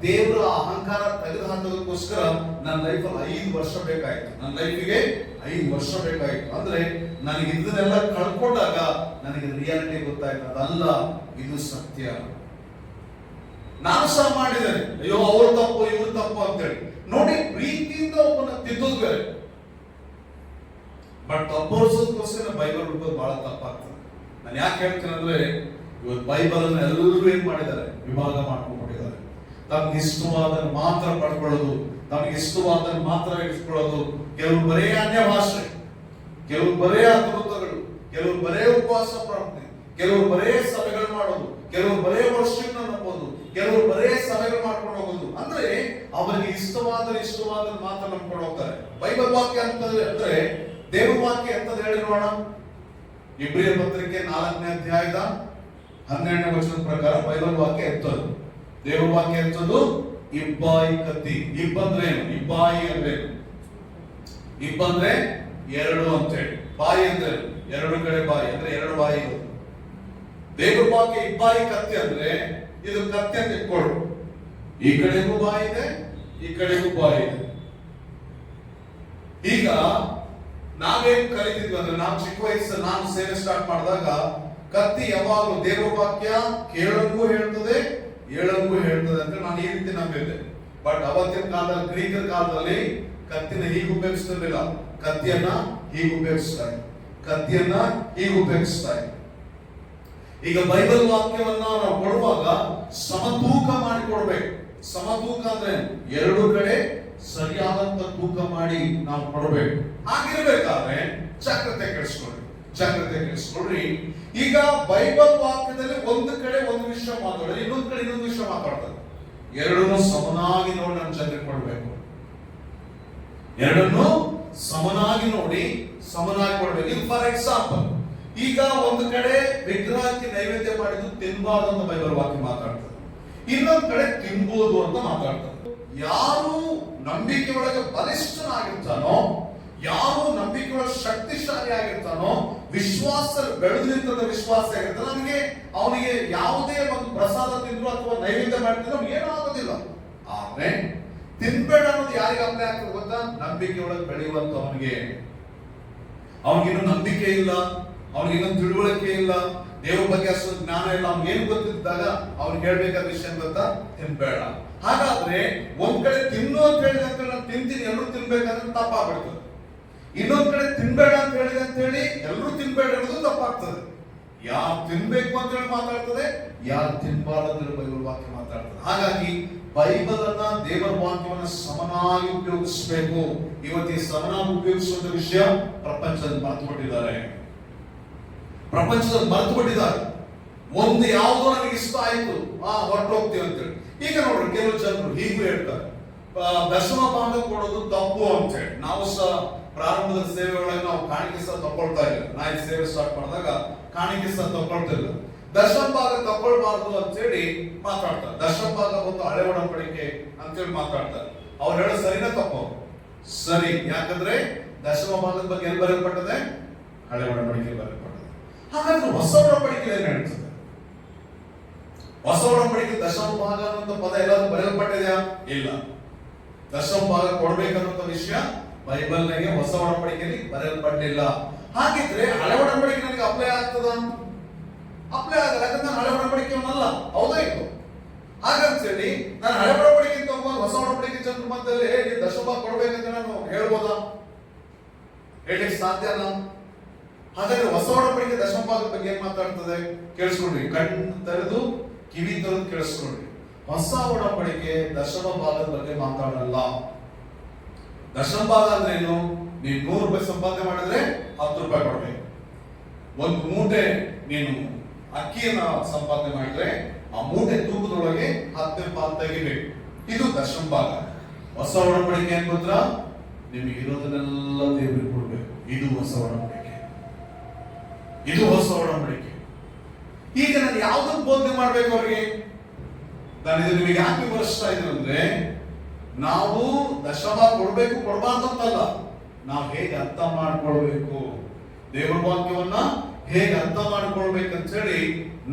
Speaker 1: ದೇವರ ಅಹಂಕಾರ ತೆಗೆದು ಹಾಕೋದಕ್ಕೋಸ್ಕರ ನನ್ನ ಲೈಫಲ್ಲಿ 5 ವರ್ಷ ಬೇಕಾಯ್ತು. ನನ್ನ ಲೈಫಿಗೆ 5 ವರ್ಷ ಬೇಕಾಯ್ತು. ಅಂದ್ರೆ ನನಗೆ ಇದನ್ನೆಲ್ಲ ಕಳ್ಕೊಂಡಾಗ ನನಗೆ ರಿಯಾಲಿಟಿ ಗೊತ್ತಾಯ್ತು, ಅದಲ್ಲ ಇದು ಸತ್ಯ. ನಾನು ಸಹ ಮಾಡಿದ್ದೇನೆ, ಅಯ್ಯೋ ಅವ್ರ ತಪ್ಪು ಇವ್ರ ತಪ್ಪು ಅಂತೇಳಿ ನೋಡಿ. ಪ್ರೀತಿಯಿಂದ ಒಬ್ಬನ ತಿದ್ದೋದು ಬೇರೆ, ಬಟ್ ತಪ್ಪೋರ್ಸೋದಕ್ಕೋಸ್ಕರ ಬೈಬಲ್ ಹುಡುಕೋದು ಬಹಳ ತಪ್ಪಾಗ್ತದೆ. ನಾನು ಯಾಕೆ ಹೇಳ್ತೇನೆ ಅಂದ್ರೆ, ಇವತ್ತು ಬೈಬಲ್ ಅನ್ನು ಎಲ್ಲರೂ ಏನ್ ಮಾಡಿದ್ದಾರೆ, ವಿಭಾಗ ಮಾಡ್ಕೊಂಡ್ಬಿಟ್ಟಿದ್ದಾರೆ. ತಮ್ಗೆ ಇಷ್ಟವಾದನ್ನು ಮಾತ್ರ ಪಡ್ಕೊಳ್ಳೋದು, ತಮಗೆ ಇಷ್ಟವಾದನ್ನು ಮಾತ್ರ ಇಟ್ಕೊಳ್ಳೋದು. ಕೆಲವರು ಬರೇ ಅನ್ಯ ಭಾಷೆ, ಕೆಲವರು ಬರೇ ಅದ್ಭುತಗಳು, ಕೆಲವರು ಬರೇ ಉಪವಾಸ ಪ್ರಾರ್ಥನೆ, ಕೆಲವರು ಬರೇ ಸಭೆಗಳು ಮಾಡೋದು, ಕೆಲವರು ಬರೇ ವರ್ಷನ್ ನಂಬೋದು, ಕೆಲವರು ಬರೇ ಸಭೆಗಳು ಮಾಡ್ಕೊಂಡು ಹೋಗೋದು. ಅಂದ್ರೆ ಅವರಿಗೆ ಇಷ್ಟವಾದ ಮಾತ್ರ ನಂಬ್ಕೊಂಡು ಹೋಗ್ತಾರೆ. ಬೈಬಲ್ ವಾಕ್ಯ ಅಂತಂದ್ರೆ ಅಂದ್ರೆ ದೇವ ವಾಕ್ಯ ಅಂತಂದ್ರೆ ಹೇಳಿ ನೋಡೋಣ. ಇಬ್ರಿಯ ಪತ್ರಿಕೆ 4ನೇ ಅಧ್ಯಾಯದ 12ನೇ ವಚನದ ಪ್ರಕಾರ ಬೈಬಲ್ ವಾಕ್ಯ ಎತ್ತದು, ದೇವ ವಾಕ್ಯ ಎತ್ತದು ಇಬ್ಬಾಯಿ ಕತ್ತಿ. ಇಬ್ಬಂದ್ರೆ ಏನು? ಇಬ್ಬಾಯಿ ಅಂದ್ರೆ ಇಬ್ಬಂದ್ರೆ ಎರಡು ಅಂತ ಹೇಳಿ, ಬಾಯಿ ಅಂದ್ರೆ ಎರಡು ಕಡೆ ಬಾಯಿ ಅಂದ್ರೆ ಎರಡು ಬಾಯಿ. ದೇವ ವಾಕ್ಯ ಇಬ್ಬಾಯಿ ಕತ್ತಿ ಅಂದ್ರೆ ಇದು ಕತ್ತಿ ಅಂತ ಇಟ್ಕೊಳ್ಳು, ಈ ಕಡೆಗೂ ಬಾಯಿ ಇದೆ, ಈ ಕಡೆಗೂ ಬಾಯಿ ಇದೆ. ಈಗ ನಾವೇನ್ ಕಲಿತಿದ್ವಿ ಅಂದ್ರೆ, ನಾವು ಚಿಕ್ಕ ವಯಸ್ಸಲ್ಲಿ ನಾನು ಸೇವೆ ಸ್ಟಾರ್ಟ್ ಮಾಡಿದಾಗ ಕತ್ತಿ ಯಾವಾಗಲೂ ದೇವ ವಾಕ್ಯ ಕೇಳಂಗೂ ಹೇಳ್ತದೆ, ಹೇಳಂಗೂ ಹೇಳ್ತದೆ ಅಂತ ನಾನು ಈ ರೀತಿ ನಂಬಿದ್ದೆ. ಬಟ್ ಅವತ್ತಿನ ಕಾಲದಲ್ಲಿ, ಗ್ರೀಕರ ಕಾಲದಲ್ಲಿ ಕತ್ತಿನ ಹೀಗೆ ಉಪಯೋಗಿಸ್ತಿರ್ಲಿಲ್ಲ, ಕತ್ತಿಯನ್ನ ಹೀಗೆ ಉಪಯೋಗಿಸ್ತಾರೆ, ಕತ್ತಿಯನ್ನ ಹೀಗೆ ಉಪಯೋಗಿಸ್ತಾರೆ. ಈಗ ಬೈಬಲ್ ವಾಕ್ಯವನ್ನ ನಾವು ಕೊಡುವಾಗ ಸಮತೂಕ ಮಾಡಿ ಕೊಡ್ಬೇಕು. ಸಮತೂಕ ಅಂದ್ರೆ ಎರಡು ಕಡೆ ಸರಿಯಾದಂತ ತೂಕ ಮಾಡಿ ನಾವು ಕೊಡಬೇಕು. ಹಾಗಿರ್ಬೇಕಾದ್ರೆ ಜಾಗ್ರತೆ ಕೆಡಿಸ್ಕೊಳ್ರಿ. ಈಗ ಬೈಬಲ್ ವಾಕ್ಯದಲ್ಲಿ ಒಂದು ಕಡೆ ಒಂದು ವಿಷಯ ಮಾತಾಡೋದು, ಇನ್ನೊಂದು ಕಡೆ ಇನ್ನೊಂದು ವಿಷಯ ಮಾತಾಡ್ತಾರೆ. ಎರಡನ್ನೂ ಸಮನಾಗಿ ನೋಡಿ ನಮ್ಮ ಜನರಿಗೆ ಕೊಡ್ಬೇಕು. ಎರಡನ್ನೂ ಸಮನಾಗಿ ನೋಡಿ ಸಮನಾಗಿ ಕೊಡ್ಬೇಕು. ಇದು ಫಾರ್ ಎಕ್ಸಾಂಪಲ್, ಈಗ ಒಂದು ಕಡೆ ವಿಗ್ರಹಕ್ಕೆ ನೈವೇದ್ಯ ಮಾಡಿದ್ದು ತಿನ್ಬಾರ್ದು ಅಂತ ಬೈಬಲ್ ವಾಕ್ಯ ಮಾತಾಡ್ತದೆ, ಇನ್ನೊಂದು ಕಡೆ ತಿನ್ಬೋದು ಅಂತ ಮಾತಾಡ್ತದೆ. ಯಾರು ನಂಬಿಕೆ ಒಳಗೆ ಬಲಿಷ್ಠನಾಗಿರ್ತಾನೋ, ಯಾರು ನಂಬಿಕೆ ಒಳಗೆ ಶಕ್ತಿಶಾಲಿ ಆಗಿರ್ತಾನೋ, ವಿಶ್ವಾಸ ಬೆಳೆದು ನಿಂತದ ವಿಶ್ವಾಸ ಆಗಿರ್ತಾನೆ, ನಮಗೆ ಅವನಿಗೆ ಯಾವುದೇ ಒಂದು ಪ್ರಸಾದ ತಿಂದ್ರು ಅಥವಾ ನೈವೇದ್ಯ ಮಾಡಿದ್ರು ನಮ್ಗೆ ಏನೂ ಆಗೋದಿಲ್ಲ. ಆದ್ರೆ ತಿನ್ಬೇಡ ಅನ್ನೋದು ಯಾರಿಗೆ ಅಪ್ಲೈ ಆಗ್ತದೆ ಗೊತ್ತಾ? ನಂಬಿಕೆ ಒಳಗೆ ಬೆಳೆಯುವಂತ ಅವನಿಗಿನ್ನೂ ನಂಬಿಕೆ ಇಲ್ಲ, ಅವನಿಗಿನ್ನೂ ತಿಳುವಳಿಕೆ ಇಲ್ಲ, ದೇವ್ರ ಬಗ್ಗೆ ಅಷ್ಟು ಜ್ಞಾನ ಇಲ್ಲ, ಅವ್ನಿಗೆ ಏನು ಗೊತ್ತಿದ್ದಾಗ ಅವ್ನಿಗೆ ಹೇಳ್ಬೇಕಾದ ವಿಷಯ ಗೊತ್ತಾ? ತಿನ್ಬೇಡ. ಹಾಗಾದ್ರೆ ಒಂದ್ ಕಡೆ ತಿನ್ನು ಅಂತ ಹೇಳಿದೆ ಅಂತ ನಾನು ತಿಂತೀನಿ ಎಲ್ಲರೂ ತಿನ್ಬೇಕಂದ್ರೆ ತಪ್ಪಾಗ್ಬಿಡ್ತದೆ. ಇನ್ನೊಂದ್ ಕಡೆ ತಿನ್ಬೇಡ ಅಂತ ಹೇಳಿದೆ ಅಂತ ಹೇಳಿ ಎಲ್ಲರೂ ತಿನ್ಬೇಡ ಅನ್ನೋದು ತಪ್ಪಾಗ್ತದೆ. ಯಾರು ತಿನ್ಬೇಕು ಅಂತ ಹೇಳಿ ಮಾತಾಡ್ತದೆ, ಯಾರು ತಿನ್ಬಾರ್ದು ಅಂತ ಹೇಳಿ ಬೈಬಲ್ ವಾಕ್ಯ ಮಾತಾಡ್ತದೆ. ಹಾಗಾಗಿ ಬೈಬಲ್ ಅನ್ನ, ದೇವರ ವಾಕ್ಯವನ್ನ ಸಮನಾಗಿ ಉಪಯೋಗಿಸಬೇಕು. ಇವತ್ತು ಈ ಸಮನಾಗಿ ಉಪಯೋಗಿಸುವಂತ ವಿಷಯ ಪ್ರಪಂಚದಲ್ಲಿ ಮರೆತು ಬಿಟ್ಟಿದ್ದಾರೆ. ಒಂದು ಯಾವುದೋ ನನಗೆ ಇಷ್ಟ ಆಯ್ತು, ಹೊರಟೋಗ್ತೀವಿ ಅಂತೇಳಿ. ಈಗ ನೋಡ್ರಿ, ಕೆಲವು ಜನರು ಹೀಗೂ ಹೇಳ್ತಾರೆ, ದಶಮ ಭಾಗ ಕೊಡೋದು ತಪ್ಪು ಅಂತ ಹೇಳಿ. ನಾವು ಸಹ ಪ್ರಾರಂಭದ ಸೇವೆ ಒಳಗೆ ನಾವು ಕಾಣಿಕೆ ಸಹ ತಗೊಳ್ತಾ ಇಲ್ಲ. ನಾ ಈ ಸೇವೆ ಸ್ಟಾರ್ಟ್ ಮಾಡಿದಾಗ ಕಾಣಿಕೆ ಸಹ ತಗೊಳ್ತಿಲ್ಲ. ದಶಮ ಭಾಗ ತಗೊಳ್ಬಾರ್ದು ಅಂತ ಹೇಳಿ ಮಾತಾಡ್ತಾರೆ. ದಶಮ ಭಾಗ ಒಂದು ಹಳೆ ಒಡಂಬಡಿಕೆ ಅಂತ ಹೇಳಿ ಮಾತಾಡ್ತಾರೆ. ಅವ್ರು ಹೇಳೋ ಸರಿನಾ ತಪ್ಪು? ಸರಿ. ಯಾಕಂದ್ರೆ ದಶಮ ಭಾಗದ ಬಗ್ಗೆ ಎಲ್ಲಿ ಬರೆಯಲ್ಪಟ್ಟದೆ? ಹಳೆ ಒಡಂಬಡಿಕೆ ಬರೆಯಲ್ಪಟ್ಟದೆ. ಹಾಗಾದ್ರೆ ಹೊಸ ಒಡಂಬಡಿಕೆ ಏನ್ ಹೇಳ್ತದೆ? ಹೊಸ ಒಡಂಬಡಿಕೆ ದಶಮ ಭಾಗ ಅನ್ನೋ ಪದ ಎಲ್ಲಾದ್ರೂ ಬರೆಯಲ್ಪಟ್ಟಿದೆಯಾ? ಇಲ್ಲ. ದಶಮ ಭಾಗ ಕೊಡ್ಬೇಕನ್ನೋ ವಿಷಯ ಬೈಬಲ್ನಾಗೆ ಹೊಸ ಒಡಂಬಡಿಕೆಯಲ್ಲಿ ಬರೆಯಲ್ಪಟ್ಟಿಲ್ಲ. ಹಾಗಿದ್ರೆ ಹಳೆ ಒಡಂಬಡಿಕೆ ನನಗೆ ಅಪ್ಲೈ ಆಗ್ತದ? ಅಪ್ಲೈ ಆಗಲ್ಲ. ಯಾಕಂದ್ರೆ ನಾನು ಹಳೆ ಒಡಂಬಡಿಕೆಯವನ್ನಲ್ಲ. ಹೌದಾ ಇದು? ಹಾಗಂತೇಳಿ ನಾನು ಹಳೆ ಒಡಂಬಡಿಕೆ ತಗೊಂಡು ಹೊಸ ಒಡಂಬಡಿಕೆ ಜನರ ಮಧ್ಯದಲ್ಲಿ ದಶಮ ಭಾಗ ಕೊಡ್ಬೇಕಂತ ನಾನು ಹೇಳ್ಬೋದಾ? ಹೇಳಲಿಕ್ಕೆ ಸಾಧ್ಯನಾ? ಹಾಗಾದ್ರೆ ಹೊಸ ಒಡಂಬಡಿಕೆ ದಶಮ ಭಾಗದ ಬಗ್ಗೆ ಏನ್ ಮಾತಾಡ್ತದೆ ಕೇಳಿಸ್ಕೊಳ್ರಿ. ಕಣ್ಣು ತೆರೆದು ಕಿವಿ ತೆರೆದು ಕೇಳಿಸ್ಕೊಳ್ರಿ. ಹೊಸ ಒಡಂಬಡಿಕೆ ದಶಮ ಭಾಗದ ಬಗ್ಗೆ ಮಾತಾಡಲ್ಲ. ದಶಮ ಭಾಗ ಅಂದ್ರೆ ಏನು? ನೀನು 100 ರೂಪಾಯಿ ಸಂಪಾದನೆ ಮಾಡಿದ್ರೆ 10 ರೂಪಾಯಿ ಕೊಡ್ಬೇಕು. ಒಂದು ಮೂಟೆ ನೀನು ಅಕ್ಕಿಯನ್ನ ಸಂಪಾದನೆ ಮಾಡಿದ್ರೆ ಆ ಮೂಟೆ ತೂಕದೊಳಗೆ 10 ಪಾಲು ತೆಗಿಬೇಕು. ಇದು ದಶಮ ಭಾಗ. ಹೊಸ ಒಡಂಬಡಿಕೆ ಏನ್ ಗೊತ್ತಾ? ನಿಮಗೆ ಇರೋದನ್ನೆಲ್ಲ ದೇವರಿಗೆ ಕೊಡ್ಬೇಕು. ಇದು ಹೊಸ ಒಡಂಬಡಿಕೆ. ಇದು ಹೊಸ ಒಡಂಬಡಿಕೆ. ಈಗ ನಾನು ಯಾವ್ದನ್ನು ಬೋಧನೆ ಮಾಡ್ಬೇಕು ಅವ್ರಿಗೆ? ನಾನು ಇದು ನಿಮಗೆ ಯಾಕೆ ವಿವರಿಸ್ತಾ ಇದ್ದೀನಿ ಅಂದ್ರೆ, ನಾವು ದಶಮ ಕೊಡ್ಬೇಕು ಕೊಡಬಾರ್ದು ಅಂತಲ್ಲ, ನಾವು ಹೇಗೆ ಅರ್ಥ ಮಾಡ್ಕೊಳ್ಬೇಕು, ದೇವರ ವಾಕ್ಯವನ್ನ ಹೇಗೆ ಅರ್ಥ ಮಾಡ್ಕೊಳ್ಬೇಕಂತ ಹೇಳಿ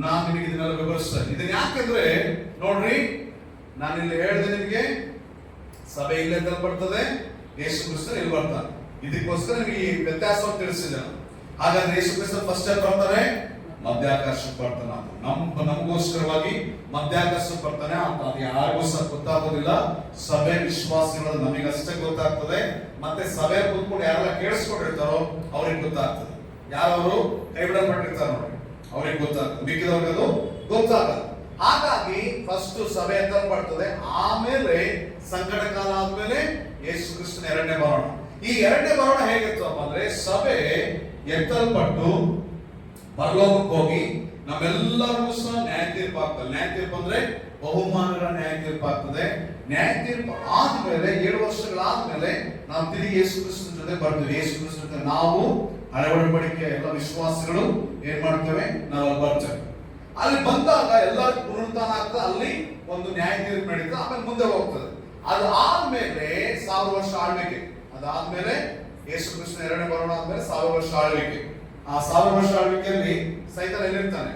Speaker 1: ನಾನು ನಿಮಗೆ ಇದನ್ನೆಲ್ಲ ವಿವರಿಸ್ತಾ ಇದ್ದೀನಿ. ಇದನ್ನ ಯಾಕಂದ್ರೆ ನೋಡ್ರಿ, ನಾನಿಲ್ಲಿ ಹೇಳಿದೆ ನಿಮಗೆ, ಸಭೆ ಇಲ್ಲೇ ಬರ್ತದೆ, ಯೇಸು ಕ್ರಿಸ್ತ ಇಲ್ಲಿ ಬರ್ತಾನೆ. ಇದಕ್ಕೋಸ್ಕರ ನಿಮಗೆ ಈ ವ್ಯತ್ಯಾಸವನ್ನು ತಿಳಿಸಿದೆ. ಹಾಗಾದ್ರೆ ಯೇಸು ಕ್ರಿಸ್ತ ಫಸ್ಟ್ ಬರ್ತಾರೆ, ಮಧ್ಯಾಕಾಶಕ್ಕೆ ಬರ್ತಾನೆ. ನಮಗೋಸ್ಕರವಾಗಿ ಮಧ್ಯಾಕಾಶಕ್ಕೆ ಬರ್ತಾನೆ ಅಂತ ಅದು ಯಾರಿಗೂ ಸಹ ಗೊತ್ತಾಗೋದಿಲ್ಲ. ಸಭೆ ವಿಶ್ವಾಸಿಗಳ ನಮಗಷ್ಟೇ ಗೊತ್ತಾಗ್ತದೆ. ಮತ್ತೆ ಸಭೆ ಕೂತ್ಕೊಂಡು ಯಾರೆಲ್ಲ ಕೇಳಿಸ್ಕೊಂಡಿರ್ತಾರೋ ಅವ್ರಿಗೆ ಗೊತ್ತಾಗ್ತದೆ. ಯಾರವರು ಕೈ ಬಿಡಲ್ಪಟ್ಟಿರ್ತಾರ ನೋಡಿ, ಅವ್ರಿಗೆ ಗೊತ್ತಾಗ್ತದೆ. ಮಿಕ್ಕಿದವ್ರಿಗೆ ಅದು ಗೊತ್ತಾಗಲ್ಲ. ಹಾಗಾಗಿ ಫಸ್ಟ್ ಸಭೆ ಎತ್ತಲ್ಪಡ್ತದೆ, ಆಮೇಲೆ ಸಂಕಟ ಕಾಲ ಆದ್ಮೇಲೆ ಯೇಸು ಕ್ರಿಸ್ತನ ಎರಡನೇ ಬರೋಣ. ಈ ಎರಡನೇ ಬರೋಣ ಹೇಗಿರ್ತಪ್ಪ ಅಂದ್ರೆ, ಸಭೆ ಎತ್ತಲ್ಪಟ್ಟು ಪರಲೋಕಕ್ಕೆ ಹೋಗಿ ನಮ್ಮೆಲ್ಲರಿಗೂ ಸಹ ನ್ಯಾಯ ತೀರ್ಪು ಆಗ್ತದೆ. ನ್ಯಾಯ ತೀರ್ಪು ಅಂದ್ರೆ ಬಹುಮಾನಗಳ ನ್ಯಾಯ ತೀರ್ಪು ಆಗ್ತದೆ. ನ್ಯಾಯ ತೀರ್ಪು ಆದ್ಮೇಲೆ 7 ವರ್ಷಗಳಾದ್ಮೇಲೆ ನಾವು ತಿರುಗಿ ಯೇಸು ಕ್ರಿಸ್ತನ ಜೊತೆ ಬರ್ತೀವಿ. ಯೇಸು ಕ್ರಿಸ್ತನ ಜೊತೆ ನಾವು ಹಳೆ ಒಡಂಬಡಿಕೆ ಎಲ್ಲ ವಿಶ್ವಾಸಿಗಳು ಏನ್ ಮಾಡ್ತೇವೆ, ನಾವು ಅಲ್ಲಿ ಬರ್ತೇವೆ. ಅಲ್ಲಿ ಬಂದಾಗ ಎಲ್ಲರಿಗೂ ಪುನರುತ್ಥಾನ ಆಗ್ತದೆ, ಅಲ್ಲಿ ಒಂದು ನ್ಯಾಯ ತೀರ್ಪು ನಡೀತದೆ, ಆಮೇಲೆ ಮುಂದೆ ಹೋಗ್ತದೆ. ಅದು ಆದ್ಮೇಲೆ 1000 ವರ್ಷ ಆಳ್ವಿಕೆ. ಅದಾದ್ಮೇಲೆ ಯೇಸು ಕ್ರಿಸ್ತನ ಎರಡನೇ ಬರೋಣ ಆದ್ಮೇಲೆ 1000 ವರ್ಷ ಆಳ್ವಿಕೆ. ಆ 1000 ವರ್ಷ ಆಳ್ವಿಕೆಯಲ್ಲಿ ಸೈತಾನ ಎಲ್ಲಿರ್ತಾನೆ?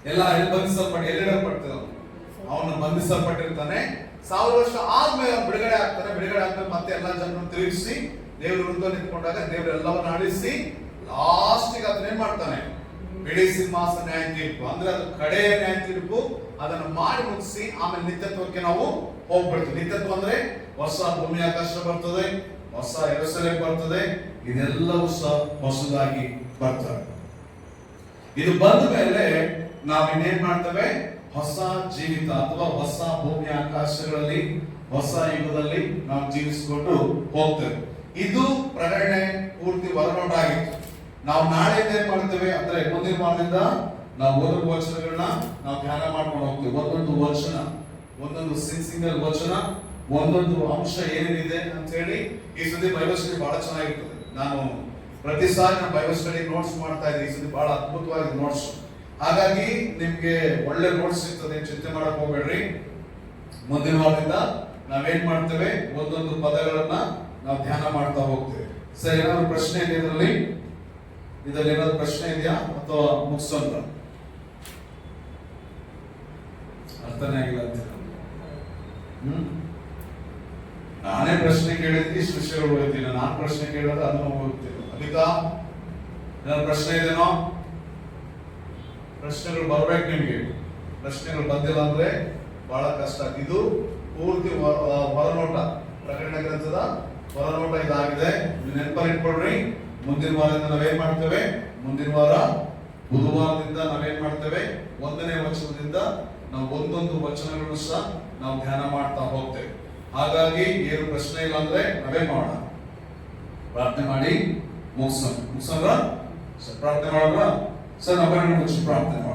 Speaker 1: ಎಲ್ಲ ಎಲ್ಲಿಡಲ್ಪಡ್ತದೆ, ಅವನು ಬಂಧಿಸಲ್ಪಟ್ಟಿರ್ತಾನೆ. 1000 ವರ್ಷ ಆದ್ಮೇಲೆ ಅವನು ಬಿಡುಗಡೆ ಆಗ್ತಾನೆ. ಬಿಡುಗಡೆ ಆದ್ಮೇಲೆ ಮತ್ತೆ ಎಲ್ಲ ಜನರನ್ನು ತಿರುಗಿಸಿ ದೇವ್ರ ವಿರುದ್ಧ ನಿಂತ್ಕೊಂಡಾಗ ದೇವರೆಲ್ಲವನ್ನ ಅಳಿಸಿ ಲಾಸ್ಟಿಗೆ ಅದನ್ನ ಏನ್ ಮಾಡ್ತಾನೆ, ಬಿಳಿ ಸಿಂಹಾಸನ ನ್ಯಾಯ ತೀರ್ಪು ಅಂದ್ರೆ ಅದು ಕಡೆಯ ನ್ಯಾಯ ತೀರ್ಪು. ಅದನ್ನು ಮಾಡಿ ಮುಗಿಸಿ ಆಮೇಲೆ ನಿತ್ಯತ್ವಕ್ಕೆ ನಾವು ಹೋಗ್ಬಿಡ್ತೀವಿ. ನಿತ್ಯತ್ವ ಅಂದ್ರೆ ಹೊಸ ಭೂಮಿ ಆಕಾಶ ಬರ್ತದೆ, ಹೊಸ ಯೆರೂಸಲೇಮ್ ಬರ್ತದೆ, ಇದೆಲ್ಲವೂ ಸಹ ಹೊಸದಾಗಿ ಬರ್ತವೆ. ಇದು ಬಂದ ಮೇಲೆ ನಾವು ಇನ್ನೇನ್ ಮಾಡ್ತೇವೆ, ಹೊಸ ಜೀವಿತ ಅಥವಾ ಹೊಸ ಭೂಮಿ ಆಕಾಶಗಳಲ್ಲಿ ಹೊಸ ಯುಗದಲ್ಲಿ ನಾವು ಜೀವಿಸಿಕೊಂಡು ಹೋಗ್ತೇವೆ. ಇದು ಪ್ರಕಟಣೆ ಪೂರ್ತಿ ಹೊರನೋಟ ಆಗಿತ್ತು. ನಾವು ನಾಳೆ ಏನ್ ಮಾಡ್ತೇವೆ ಅಂದ್ರೆ, ಮುಂದಿನ ವಾರದಿಂದ ನಾವು ಓದುವ ವಚನಗಳನ್ನ ನಾವು ಧ್ಯಾನ ಮಾಡ್ಕೊಂಡು ಹೋಗ್ತೇವೆ. ಒಂದೊಂದು ವಚನ, ಒಂದೊಂದು ಸಿಂಗಲ್ ವಚನ, ಒಂದೊಂದು ಅಂಶ ಏನೇನಿದೆ ಅಂತ ಹೇಳಿ. ಈ ಸತಿ ಬೈಬಲ್ ಸ್ಟಡಿ ಬಹಳ ಚೆನ್ನಾಗಿರ್ತದೆ. ನಾನು ಪ್ರತಿ ಸಾರಿ ನಾನು ಬೈಬಲ್ ಸ್ಟಡಿ ನೋಟ್ಸ್ ಮಾಡ್ತಾ ಇದ್ದೀನಿ. ಈ ಸತಿ ಬಹಳ ಅದ್ಭುತವಾದ ನೋಟ್ಸ್. ಹಾಗಾಗಿ ನಿಮ್ಗೆ ಒಳ್ಳೆ ನೋಟ್ಸ್ ಸಿಗ್ತದೆ, ಚಿಂತೆ ಮಾಡಕ್ ಹೋಗ್ಬೇಡ್ರಿ. ಮುಂದಿನ ವಾರದಿಂದ ನಾವೇನ್ ಮಾಡ್ತೇವೆ, ಒಂದೊಂದು ಪದಗಳನ್ನ ನಾವು ಧ್ಯಾನ ಮಾಡ್ತಾ ಹೋಗ್ತೇವೆ. ಸರಿ, ಏನಾದ್ರು ಪ್ರಶ್ನೆ ಇದೆ ಇದರಲ್ಲಿ? ಏನಾದ್ರು ಪ್ರಶ್ನೆ ಇದೆಯಾ ಅಥವಾ ಮುಗಿಸೋಂತ? ಅರ್ಥನೇ ಆಗಿಲ್ಲ ಅಂತ ನಾನೇ ಪ್ರಶ್ನೆ ಕೇಳಿದ್ವಿ, ಶಿಷ್ಯರು ಹೋಗ್ತೀನಿ. ನಾನು ಪ್ರಶ್ನೆ ಕೇಳಿದ್ರೆ ಅದನ್ನು ಹೋಗ್ತೀನಿ. ಅದಕ್ಕೆ ಏನಾದ್ರು ಪ್ರಶ್ನೆ ಇದೆನೋ? ಪ್ರಶ್ನೆಗಳು ಬರ್ಬೇಕು ನಿಮ್ಗೆ. ಪ್ರಶ್ನೆಗಳು ಬಂದಿಲ್ಲ ಅಂದ್ರೆ ಬಹಳ ಕಷ್ಟ. ಇದು ಪೂರ್ತಿ ಹೊರನೋಟ, ಪ್ರಕಟಣೆ ಗ್ರಂಥದ ಹೊರನೋಟ ಇದಾಗಿದೆ. ನೆನಪಲ್ಲಿ ಇಟ್ಕೊಳ್ರಿ. ಮುಂದಿನ ವಾರದಿಂದ ನಾವೇನ್ ಮಾಡ್ತೇವೆ, ಮುಂದಿನ ವಾರ ಬುಧವಾರದಿಂದ ನಾವೇನ್ ಮಾಡ್ತೇವೆ, 1ನೇ ವಚನದಿಂದ ನಾವು ಒಂದೊಂದು ವಚನಗಳನ್ನು ಸಹ ನಾವು ಧ್ಯಾನ ಮಾಡ್ತಾ ಹೋಗ್ತೇವೆ. ಹಾಗಾಗಿ ಏನು ಪ್ರಶ್ನೆ ಇಲ್ಲ ಅಂದ್ರೆ ನಾವೇನ್ ಮಾಡೋಣ, ಪ್ರಾರ್ಥನೆ ಮಾಡಿ ಮುಗಿಸೋಣ. ಪ್ರಾರ್ಥನೆ ಮಾಡೋಣ ಸರ್. ನಾವು ಮುಗಿಸಿ ಪ್ರಾರ್ಥನೆ ಮಾಡೋಣ.